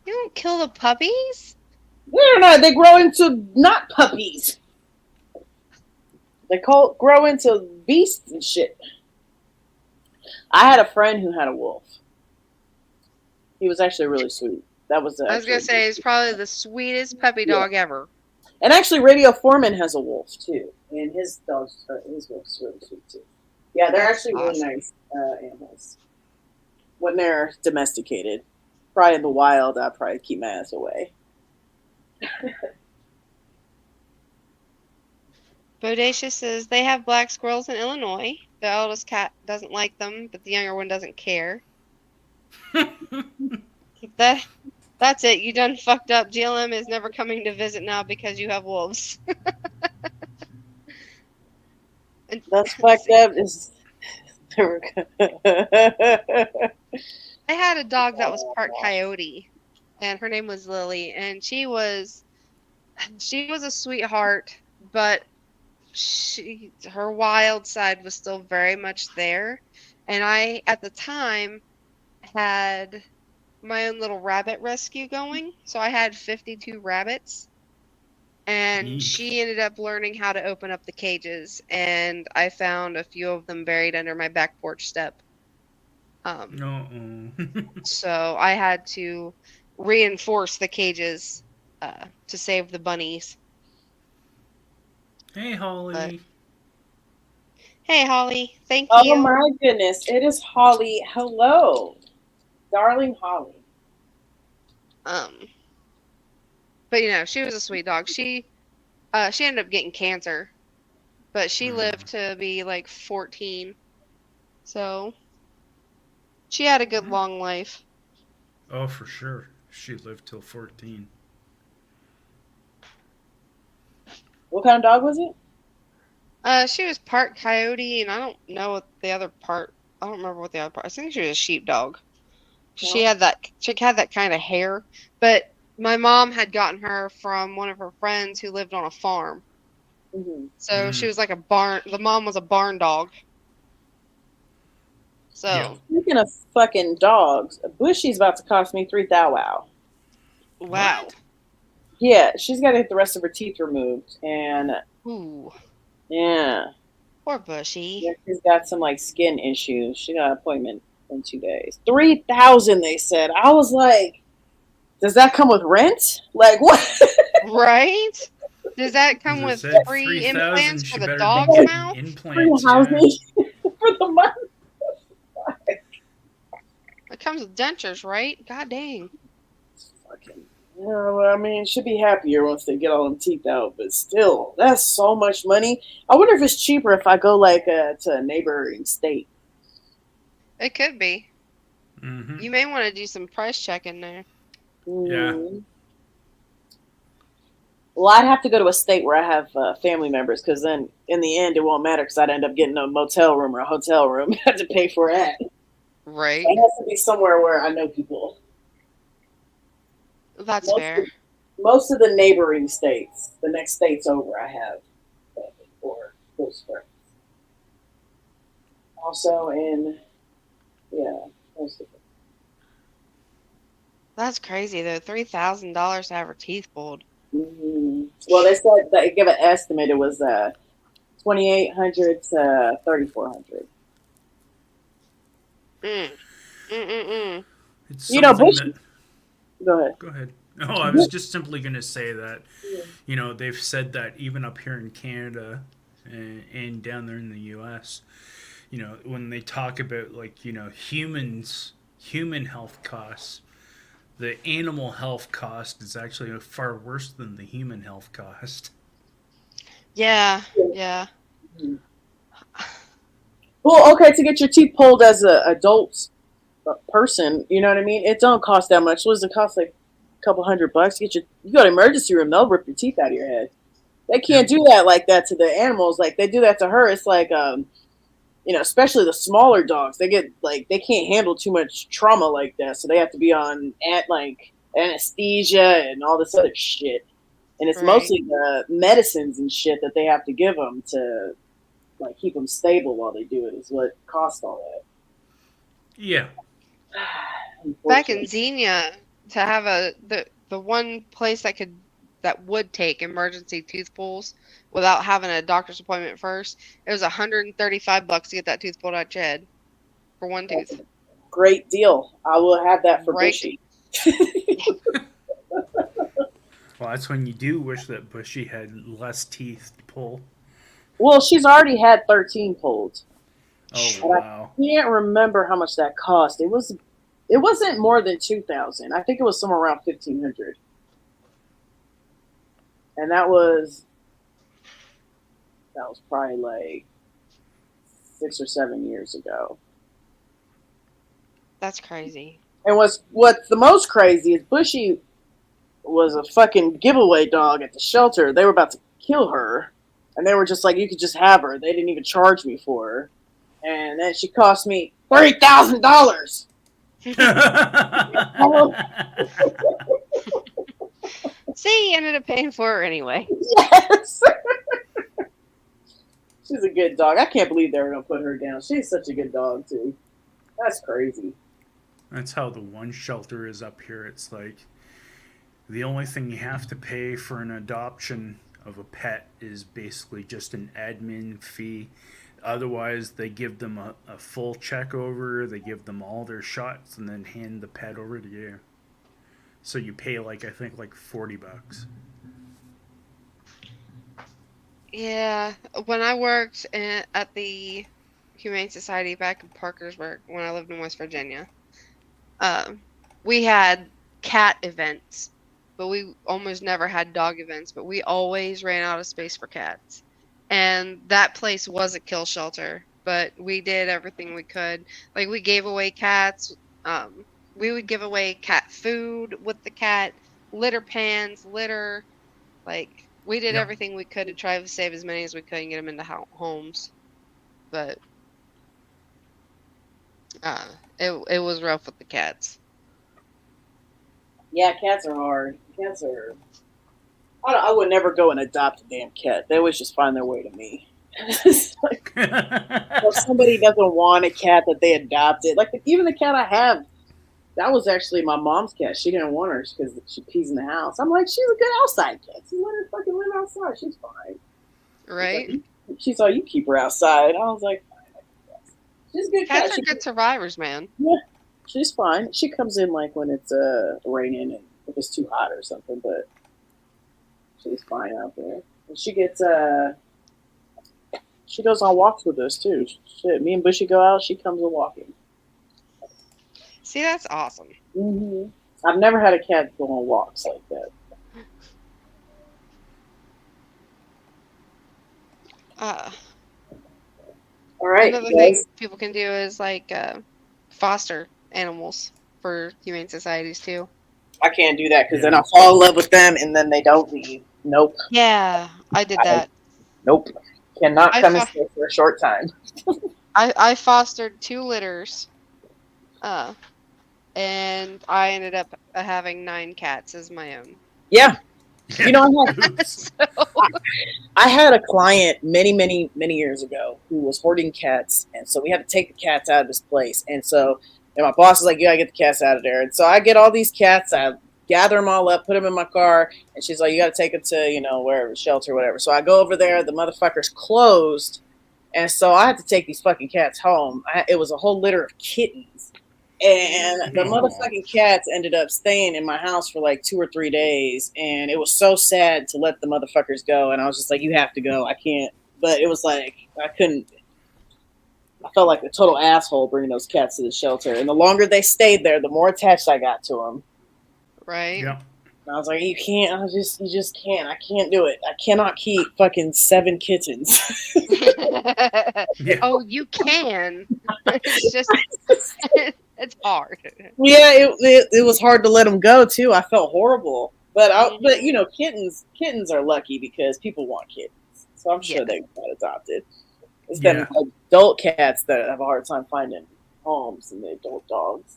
you don't kill the puppies. They're not. They grow into not puppies. Grow into beasts and shit. I had a friend who had a wolf. He was actually really sweet. That was I was gonna actually say it's probably the sweetest puppy yeah. dog ever. And actually, Radio Foreman has a wolf too, and his wolf's really sweet too. Yeah, they're That's actually really awesome. nice animals when they're domesticated. Probably in the wild, I'd probably keep my ass away. Bodacious says they have black squirrels in Illinois. The oldest cat doesn't like them, but the younger one doesn't care. That that's it. You done fucked up. GLM is never coming to visit now because you have wolves. And That's let's fucked see. up. Is I had a dog that was part coyote, and her name was Lily, and she was a sweetheart, but her wild side was still very much there. And I at the time had my own little rabbit rescue going. So I had 52 rabbits, and Eek. she ended up learning how to open up the cages, and I found a few of them buried under my back porch step. Um, No. so I had to reinforce the cages to save the bunnies. Hey, But Holly. hey, Holly, thank Oh you. my goodness, it is Holly. Hello, darling Holly. Um, but she was a sweet dog. She ended up getting cancer, but she lived Mm. to be like 14, so she had a good long life. Oh, for sure. She lived till 14. What kind of dog was it? She was part coyote, and I don't know what the other part. I don't remember what the other part. I think she was a sheepdog. No. She had that kind of hair, but my mom had gotten her from one of her friends who lived on a farm. Mm-hmm. So she Mm. was like a barn. The mom was a barn dog. Yeah. So Speaking of fucking dogs, Bushy's about to cost me 3,000. Wow. wow. What? Yeah, she's got to get the rest of her teeth removed, and Ooh, yeah, poor Bushy. yeah, she's got some like skin issues. She got an appointment in 2 days. 3,000, they said. I was like, does that come with rent? Like what? Right? Does that As come I with said, free 3,000, implants for she the better be dog's getting mouth? Free implants, yeah. housing for the month. It comes with dentures, right? God dang. Fucking. Yeah, well, I mean, should be happier once they get all them teeth out, but still, that's so much money. I wonder if it's cheaper if I go like to a neighboring state. It could be. Mm-hmm. You may want to do some price checking there. Yeah. Mm. Well, I'd have to go to a state where I have family members, because then in the end it won't matter because I'd end up getting a motel room or a hotel room. I have to pay for that. Right? It has to be somewhere where I know people. That's Most fair. most of the neighboring states, the next states over, I have family or close friends. Also in yeah, most of them. That's crazy though. $3,000 to have her teeth pulled. Well, they said they give an estimate. It was 2,800 to 3,400. Mm. Mm-mm-mm. It's You know, something Bush. that. Go ahead. Go ahead. Oh, I was just simply going to say that, they've said that even up here in Canada and down there in the US, when they talk about, like, human health costs, the animal health cost is actually far worse than the human health cost. Yeah, yeah. Well, okay, to get your teeth pulled as an adult person, you know what I mean? It don't cost that much. What does it cost? Like a couple $100? You go to emergency room, they'll rip your teeth out of your head. They can't Yep. do that like that to the animals. Like they do that to her. It's like especially the smaller dogs. They get like they can't handle too much trauma like that, so they have to be on at like anesthesia and all this other shit. And it's Right. mostly the medicines and shit that they have to give them to like keep them stable while they do it. Is what costs all Yeah. that. Back in Unfortunately. Xenia, to have the one place that would take emergency tooth pulls without having a doctor's appointment first, it was $135 to get that tooth pulled out your head for one That's a tooth. great deal. I will have that for Right? Bushy. Well, that's when you do wish that Bushy had less teeth to pull. Well, she's already had 13 pulled. Oh, And I wow. can't remember how much that cost. It wasn't more than 2,000. I think it was somewhere around 1,500. And that was probably like 6 or 7 years ago. That's crazy. And what's the most crazy is Bushy was a fucking giveaway dog at the shelter. They were about to kill her, and they were just like, "You could just have her." They didn't even charge me for her, and then she cost me $30,000. See, you ended up paying for her anyway. Yes, she's a good dog. I can't believe they were gonna put her down. She's such a good dog too. That's crazy. That's how the one shelter is up here. It's like the only thing you have to pay for an adoption of a pet is basically just an admin fee. Otherwise, they give them a full check over, they give them all their shots, and then hand the pet over to you. So you pay like I think like $40. Yeah, when I worked at the Humane Society back in Parkersburg when I lived in West Virginia, um, we had cat events, but we almost never had dog events, but we always ran out of space for cats. And that place was a kill shelter, but we did everything we could. Like we gave away cats, we would give away cat food with the cat, litter pans, litter, like we did Yep. everything we could to try to save as many as we could and get them into homes. But it was rough with the cats. Yeah, cats are hard. Cats are. I would never go and adopt a damn cat. They always just find their way to me. It's like, if somebody doesn't want a cat that they adopted, like even the cat I have, that was actually my mom's cat. She didn't want her because she pees in the house. I'm like, she's a good outside cat. She let her fucking live outside. She's fine. Right? She's like, you keep her outside. I was like, fine. She's a good cat. Cats are good survivors, man. Yeah, she's fine. She comes in like when it's raining and if it's too hot or something, but she's fine out there. And she gets she goes on walks with us too. Shit, me and Bushy go out. She comes and walking. See, that's awesome. Mm-hmm. I've never had a cat go on walks like that. Uh, All right, Another thing guys. people can do is like foster animals for humane societies too. I can't do that because then I fall in love with them and then they don't leave. Nope. Yeah, I did that. Nope. Cannot I come and fo- stay for a short time. I fostered 2 litters, uh, and I ended up having 9 cats as my own. Yeah. You know, Oops. I had a client many years ago who was hoarding cats, and so we had to take the cats out of this place. And so, and my boss was like, "You gotta get the cats out of there." And so I get all these cats, I gather them all up, put them in my car, and she's like, "You gotta take them to wherever shelter, whatever." So I go over there, the motherfucker's closed, and so I had to take these fucking cats home. It was a whole litter of kittens. And the motherfucking cats ended up staying in my house for like 2 or 3 days. And it was so sad to let the motherfuckers go. And I was just like, you have to go. I can't. But it was like, I couldn't. I felt like a total asshole bringing those cats to the shelter. And the longer they stayed there, the more attached I got to them. Right? Yep. And I was like, you can't. You just can't. I can't do it. I cannot keep fucking 7 kittens. Yeah. Oh, you can. It's just it's hard. Yeah, it was hard to let them go too. I felt horrible, but kittens are lucky because people want kittens, so I'm sure Yeah. they got adopted. It's Yeah. them adult cats that have a hard time finding homes and the adult dogs.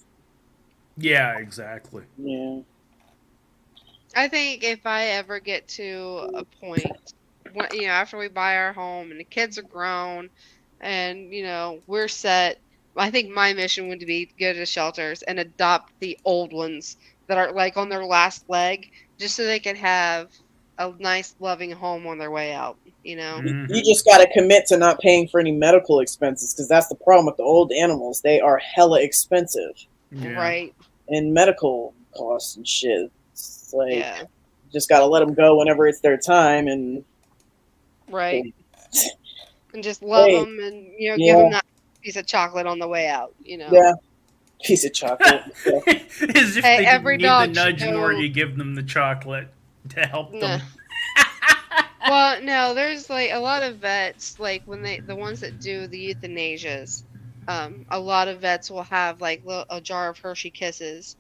Yeah, exactly. Yeah, I think if I ever get to a point when, after we buy our home and the kids are grown and, we're set, I think my mission would be to go to shelters and adopt the old ones that are like on their last leg just so they can have a nice loving home on their way out, you just got to commit to not paying for any medical expenses because that's the problem with the old animals. They are hella expensive Yeah. Right? in medical costs and shit. It's like Yeah. just got to let them go whenever it's their time and. Right. And just love Hey, them and, give yeah. them that piece of chocolate on the way out, Yeah, piece of chocolate. Yeah. As if Hey, they didn't every need the dog should nudge more, know- you give them the chocolate to help No. them. Well, no, there's like a lot of vets, like when the ones that do the euthanasias, a lot of vets will have like a jar of Hershey Kisses,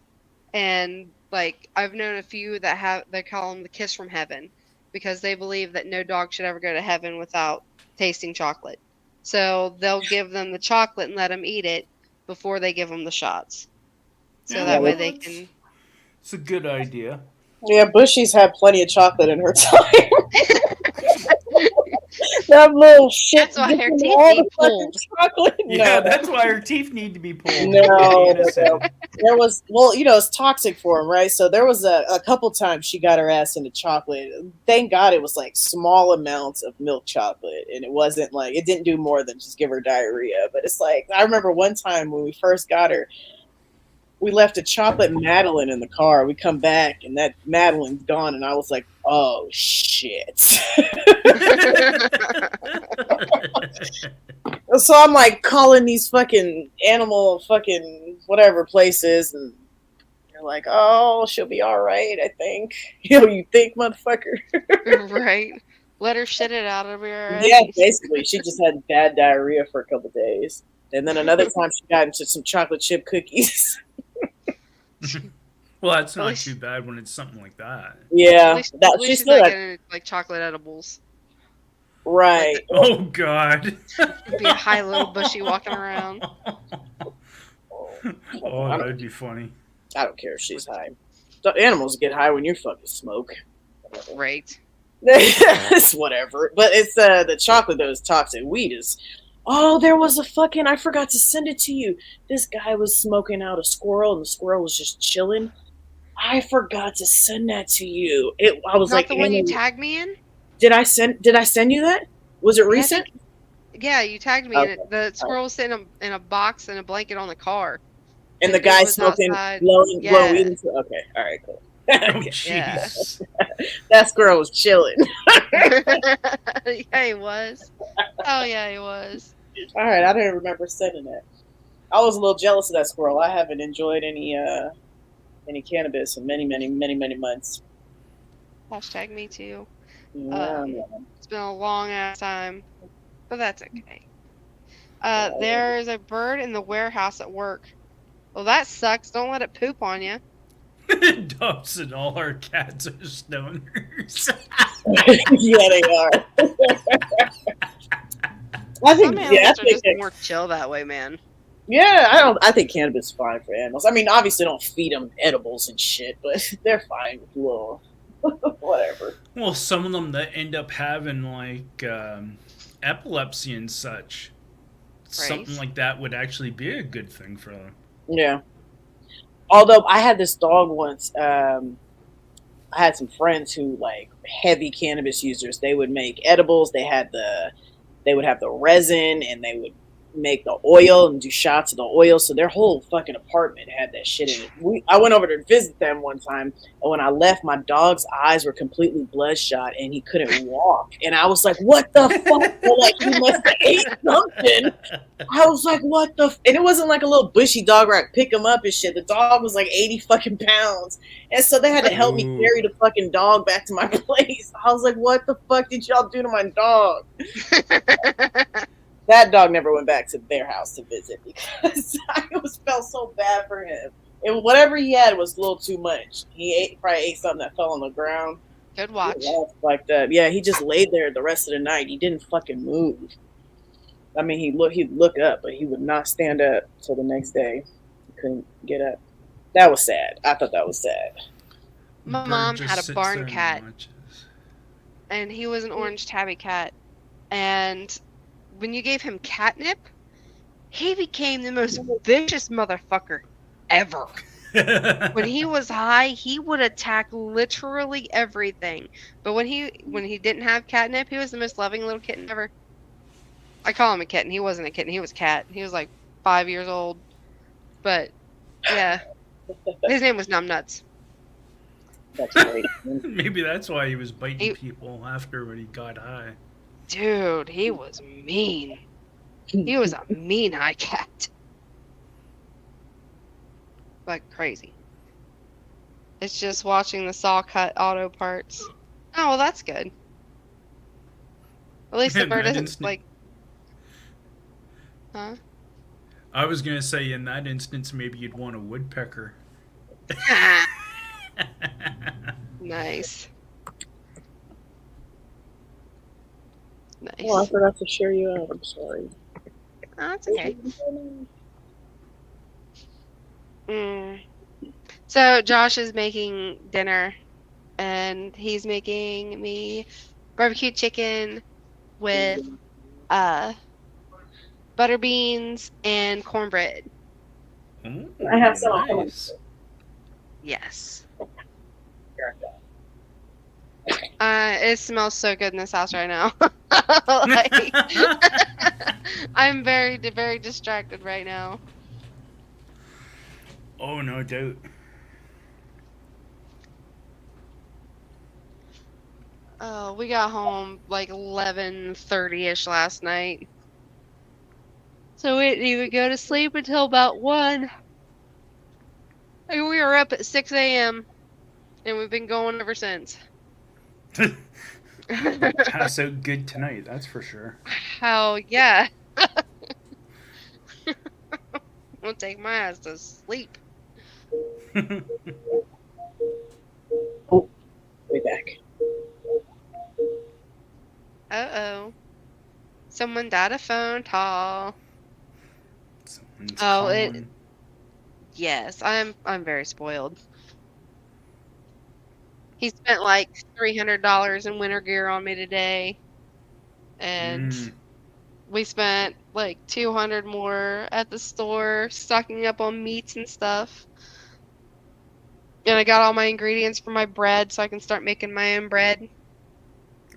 and like I've known a few that they call them the kiss from heaven because they believe that no dog should ever go to heaven without tasting chocolate. So they'll give them the chocolate and let them eat it before they give them the shots. So Yeah, that way well, they it's- can. It's a good idea. Yeah, Bushy's had plenty of chocolate in her time. That little shit. That's why her gets in teeth all need the fucking pulled. chocolate. Yeah, No. that's why her teeth need to be pulled. No, Innocent. There was, it's toxic for him, right? So there was a couple times she got her ass into chocolate. Thank God it was like small amounts of milk chocolate, and it wasn't like it didn't do more than just give her diarrhea. But it's like I remember one time when we first got her, we left a chocolate Madeline in the car. We come back and that Madeline's gone, and I was like, oh shit. So I'm like calling these fucking animal fucking whatever places, and they're like, oh, she'll be all right, I think. You think, motherfucker? Right. Let her shit it out of her. Yeah, basically, she just had bad diarrhea for a couple days, and then another time she got into some chocolate chip cookies. Well, that's At not least- too bad when it's something like that. Yeah, At that least she she's still not had, getting like chocolate edibles. right. Oh God. Be a high little bushy walking around. Oh, that'd be funny. I don't care if she's high. The animals get high when you fucking smoke. Right. It's whatever. But it's the chocolate that was toxic. Weed is. Oh, there was a fucking. I forgot to send it to you. This guy was smoking out a squirrel, and the squirrel was just chilling. I forgot to send that to you. I was Not like, the one you Anna, tagged me in? Did I send you that? Was it recent? Yeah, you tagged me in it. The squirrel was sitting in a box and a blanket on the car. And the it guy was smoking, outside. blowing Yeah. weed into. Okay, all right, cool. Oh Okay. jeez. That squirrel was chilling. Yeah, he was. Oh, yeah, he was. All right, I didn't remember sending that. I was a little jealous of that squirrel. I haven't enjoyed any cannabis in many, many, many, many months. Hashtag me too. Yeah, It's been a long ass time, but that's okay. There's a bird in the warehouse at work. Well, that sucks. Don't let it poop on you. Dubs and all our cats are stoners. yeah, they are. I Some think, animals are just more chill that way, man. I think cannabis is fine for animals. I mean, obviously, don't feed them edibles and shit, but they're fine with little whatever. Well, some of them that end up having like epilepsy and such, something like that would actually be a good thing for them. Yeah. Although I had this dog once. I had some friends who like heavy cannabis users. They would make edibles. They would have the resin, and they would make the oil and do shots of the oil. So their whole fucking apartment had that shit in it. I went over to visit them one time, and when I left, my dog's eyes were completely bloodshot, and he couldn't walk. And I was like, "What the fuck?" Well, like he must have ate something. I was like, "What the?" And it wasn't like a little bushy dog where I could pick him up and shit. The dog was like 80 fucking pounds, and so they had to help me carry the fucking dog back to my place. I was like, "What the fuck did y'all do to my dog?" That dog never went back to their house to visit because I felt so bad for him. And whatever he had was a little too much. He probably ate something that fell on the ground. Good watch. Like that. Yeah, he just laid there the rest of the night. He didn't fucking move. I mean, he'd look up, but he would not stand up till the next day. He couldn't get up. That was sad. I thought that was sad. My Bird mom just had a sits barn there and cat. watches. And he was an orange tabby cat. And when you gave him catnip, he became the most vicious motherfucker ever. When he was high, he would attack literally everything. But when he didn't have catnip, he was the most loving little kitten ever. I call him a kitten. He wasn't a kitten. He was cat. He was like 5 years old. But yeah, his name was Numbnuts. That's great. Maybe that's why he was biting people after when he got high. Dude, he was mean. He was a mean high cat. Like crazy. It's just watching the saw cut auto parts. Oh, well, that's good. At least the In bird that isn't instant- like. Huh? I was gonna say in that instance maybe you'd want a woodpecker. Nice. Nice. Oh, I forgot to share you out. I'm sorry. Oh, that's okay. So Josh is making dinner, and he's making me barbecue chicken with butter beans and cornbread. Ooh, I have some. nice. Yes. It smells so good in this house right now. Like, I'm very, very distracted right now. Oh, no doubt. Oh, we got home like 11:30ish last night. So we didn't even go to sleep until about 1. And we were up at 6 a.m. and we've been going ever since. Pass out good tonight, that's for sure. How, yeah. I'll take my ass to sleep. Oh, way back. Uh-oh. Someone died a phone call. Someone's Oh, calling. yes, I'm very spoiled. He spent like $300 in winter gear on me today, and Mm. we spent like 200 more at the store stocking up on meats and stuff. And I got all my ingredients for my bread so I can start making my own bread.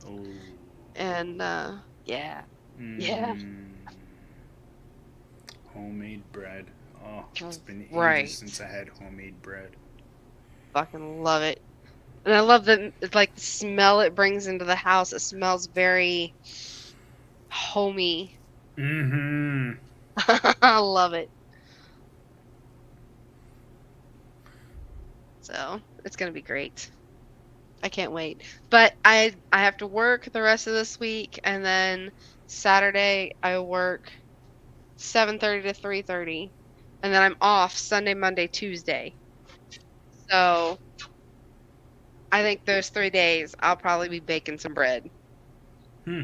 Oh. And yeah. Yeah. Mm. Homemade bread. Oh, it's been ages Right. since I had homemade bread. Fucking love it. And I love the like the smell it brings into the house. It smells very homey. Mm-hmm. I love it. So it's gonna be great. I can't wait. But I have to work the rest of this week, and then Saturday I work 7:30 to 3:30, and then I'm off Sunday, Monday, Tuesday. So I think those 3 days I'll probably be baking some bread. Hmm.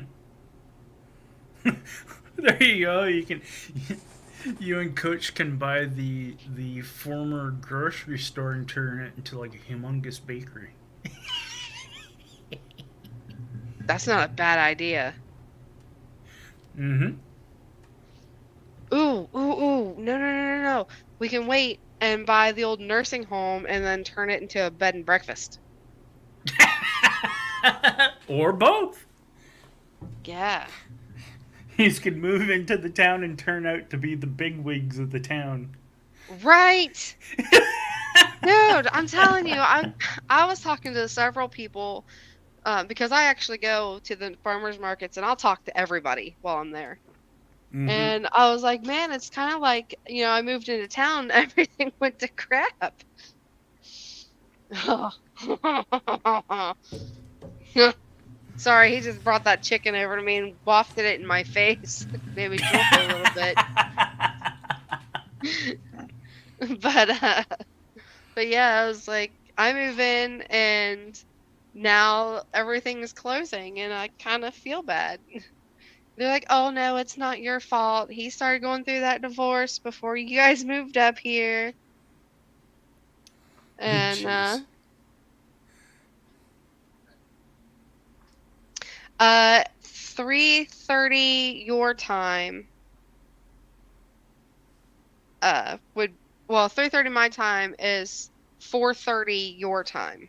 There you go. You can, you and Coach can buy the former grocery store and turn it into like a humongous bakery. That's not a bad idea. Mm-hmm. Ooh, ooh, ooh. No, no, no, no, no. We can wait and buy the old nursing home and then turn it into a bed and breakfast. Or both. Yeah. He's could move into the town and turn out to be the bigwigs of the town. Right. Dude, I'm telling you, I was talking to several people because I actually go to the farmers markets and I'll talk to everybody while I'm there. Mm-hmm. And I was like, man, it's kind of like, I moved into town, everything went to crap. Sorry, he just brought that chicken over to me and wafted it in my face. Made me drool a little bit. But but yeah, I was like, I move in and now everything is closing and I kind of feel bad. They're like, "Oh no, it's not your fault. He started going through that divorce before you guys moved up here." And Jeez. 3:30 your time would well 3:30 my time is 4:30 your time.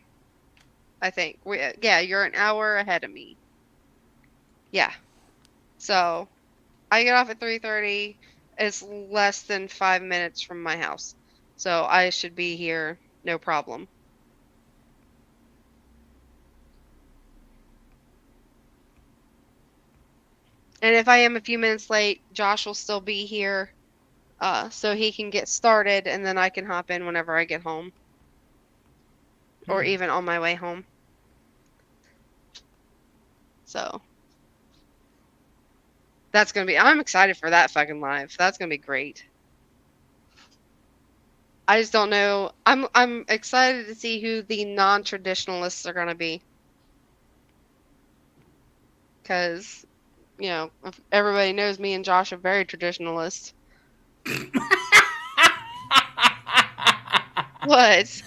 I think. Yeah, you're an hour ahead of me. Yeah. So I get off at 3:30. It's less than 5 minutes from my house. So I should be here no problem. And if I am a few minutes late, Josh will still be here, so he can get started, and then I can hop in whenever I get home, or Hmm. even on my way home. So I'm excited for that fucking live. That's gonna be great. I just don't know. I'm excited to see who the non-traditionalists are gonna be, because if everybody knows me and Josh are very traditionalist. What?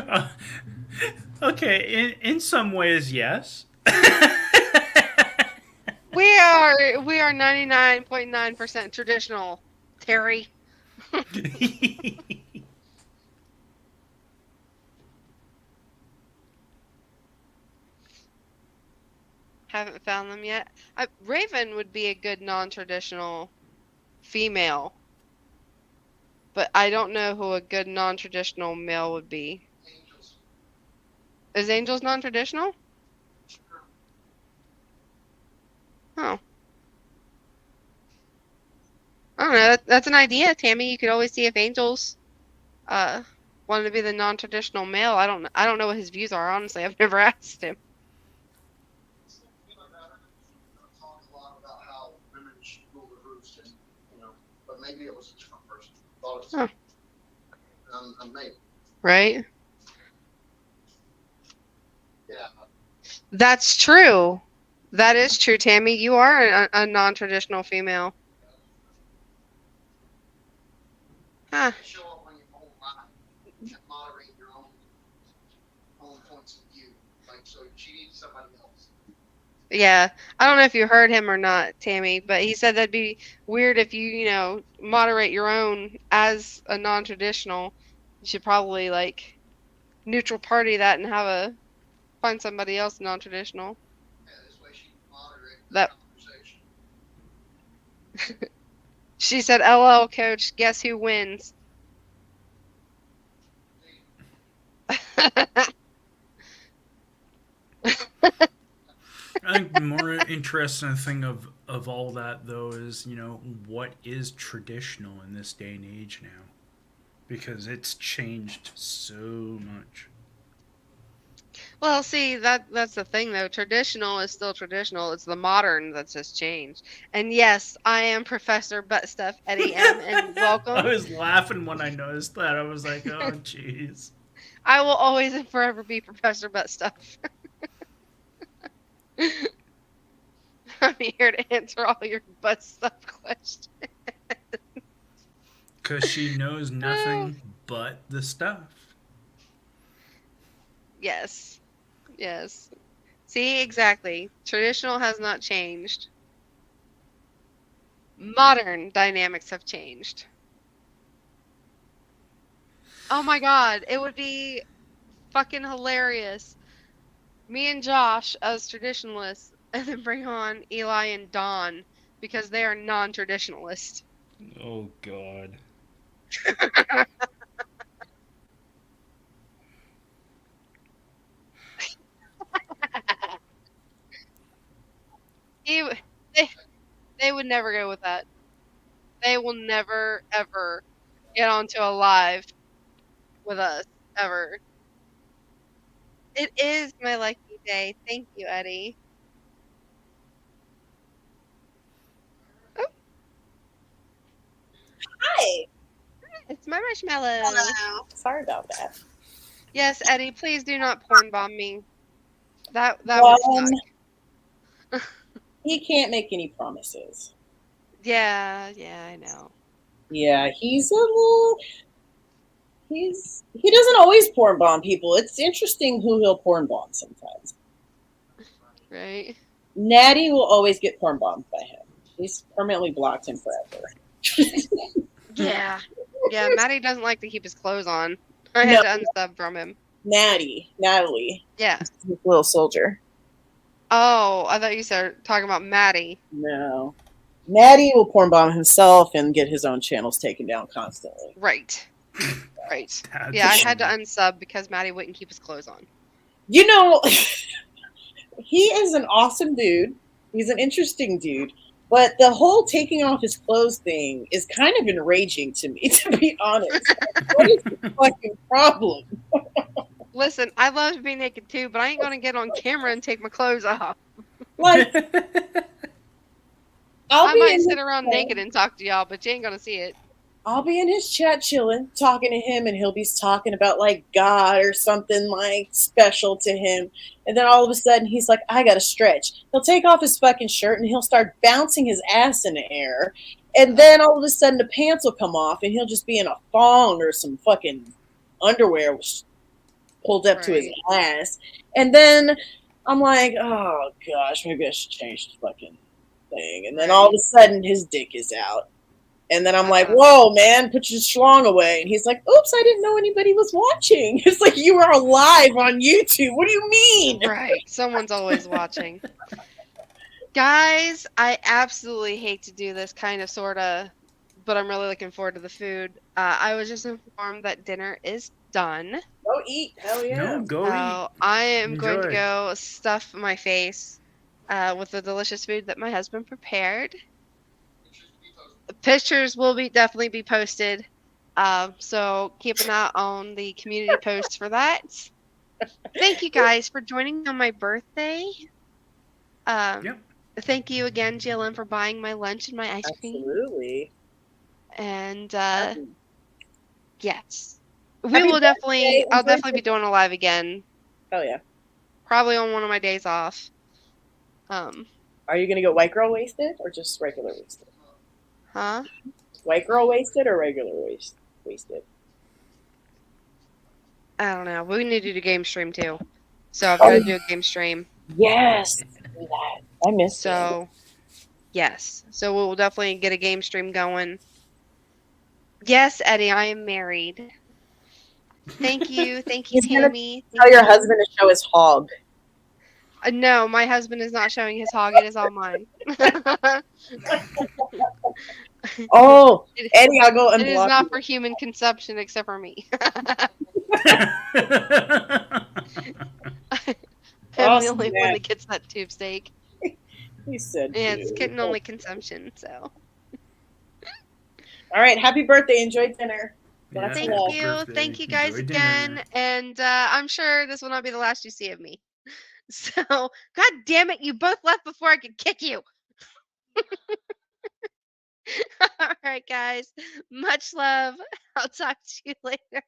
Uh, okay, in some ways, yes. We are 99.9% traditional, Terry. Haven't found them yet. Raven would be a good non-traditional female. but I don't know who a good non-traditional male would be. Is Angel's non-traditional? Oh, I don't know. That's an idea, Tammy. You could always see if Angel's uh wanted to be the non-traditional male. I don't know what his views are. Honestly, I've never asked him. Talk a lot about how women should rule the roost, and but maybe it was a different person. Thought it was Huh. maybe. Right? Yeah. That's true. That is true, Tammy. You are a non-traditional female. Huh. Show up on your own line and moderate your own points of view. Like, so she needs somebody else. Yeah. I don't know if you heard him or not, Tammy, but he said that'd be weird if you moderate your own as a non-traditional. You should probably like neutral party that and find somebody else non-traditional. Yeah, this way she can moderate the That conversation. she said, "LL, coach, guess who wins?" I think the more interesting thing of all that though is what is traditional in this day and age now, because it's changed so much. Well, see, that's the thing though. Traditional is still traditional. It's the modern that's just changed. And yes, I am Professor Butt Stuff Eddie M, and I welcome. was laughing when I noticed that. I was like, oh jeez. I will always and forever be Professor Butt Stuff. I'm here to answer all your butt stuff questions. Because she knows nothing but the stuff. Yes. Yes. See, exactly. Traditional has not changed. Modern dynamics have changed. Oh my god, it would be fucking hilarious. Me and Josh as traditionalists, and then bring on Eli and Dawn because they are non-traditionalists. Oh god. He, they, they would never go with that. They will never ever get onto a live with us ever. It is my lucky day. Thank you, Eddie. Oh, Hi. it's my marshmallow. Hello. Sorry about that. Yes, Eddie, please do not porn bomb me. That would suck. He can't make any promises. Yeah, I know. Yeah, he doesn't always porn bomb people. It's interesting who he'll porn bomb sometimes. Right? Natty will always get porn bombed by him. He's permanently blocked him forever. Yeah. Yeah, Maddie doesn't like to keep his clothes on. I had to unsub from him. Natalie. Yeah. His little soldier. Oh, I thought you said talking about Maddie. No. Natty will porn bomb himself and get his own channels taken down constantly. Right. Right. That's Yeah, I had to unsub because Maddie wouldn't keep his clothes on. You know, he is an awesome dude. He's an interesting dude. But the whole taking off his clothes thing is kind of enraging to me, to be honest. What is the fucking problem? Listen, I love to be naked too, but I ain't gonna get on camera and take my clothes off. Like, I might sit around naked and talk to y'all, but you ain't gonna see it. I'll be in his chat chilling, talking to him, and he'll be talking about like God or something like special to him. And then all of a sudden he's like, I gotta stretch. He'll take off his fucking shirt and he'll start bouncing his ass in the air. And then all of a sudden the pants will come off and he'll just be in a thong or some fucking underwear pulled up to his ass. And then I'm like, oh gosh, maybe I should change the fucking thing. And then all of a sudden his dick is out. And then I'm like, whoa, man, put your schlong away. And he's like, oops, I didn't know anybody was watching. It's like, you are live on YouTube. What do you mean? Right. Someone's always watching. Guys, I absolutely hate to do this kind of sort of but I'm really looking forward to the food. I was just informed that dinner is done. Go eat. Hell yeah. No, go So eat. I am going to Enjoy. go stuff my face with the delicious food that my husband prepared. Pictures will definitely be posted. So keep an eye on the community posts for that. Thank you guys for joining me on my birthday. Yep. Thank you again, Jillian, for buying my lunch and my ice cream. Absolutely. And Happy yes, we will definitely. birthday. I'll Enjoy definitely be doing a live again, Hell yeah. probably on one of my days off. Are you gonna go white girl wasted or just regular wasted? Huh? White girl wasted or regular wasted? I don't know. We need to do a game stream too, so I've got to do a game stream. Yes. Do that. I missed it. So yes, so we'll definitely get a game stream going. Yes, Eddie, I am married. Thank you, He's gonna Tammy. tell your husband to show his hog. No, my husband is not showing his hog. It is all mine. Oh, It- Eddie, I'll go It is unblock not you. for human consumption except for me. I'm the only one that gets that tube steak. He said, And it's dude. kitten only consumption, so. All right, happy birthday. Enjoy dinner. Yeah, Lots of Thank love. you. birthday. Thank you guys Enjoy dinner. again. And I'm sure this will not be the last you see of me. So, God damn it, you both left before I could kick you. All right, guys. Much love. I'll talk to you later.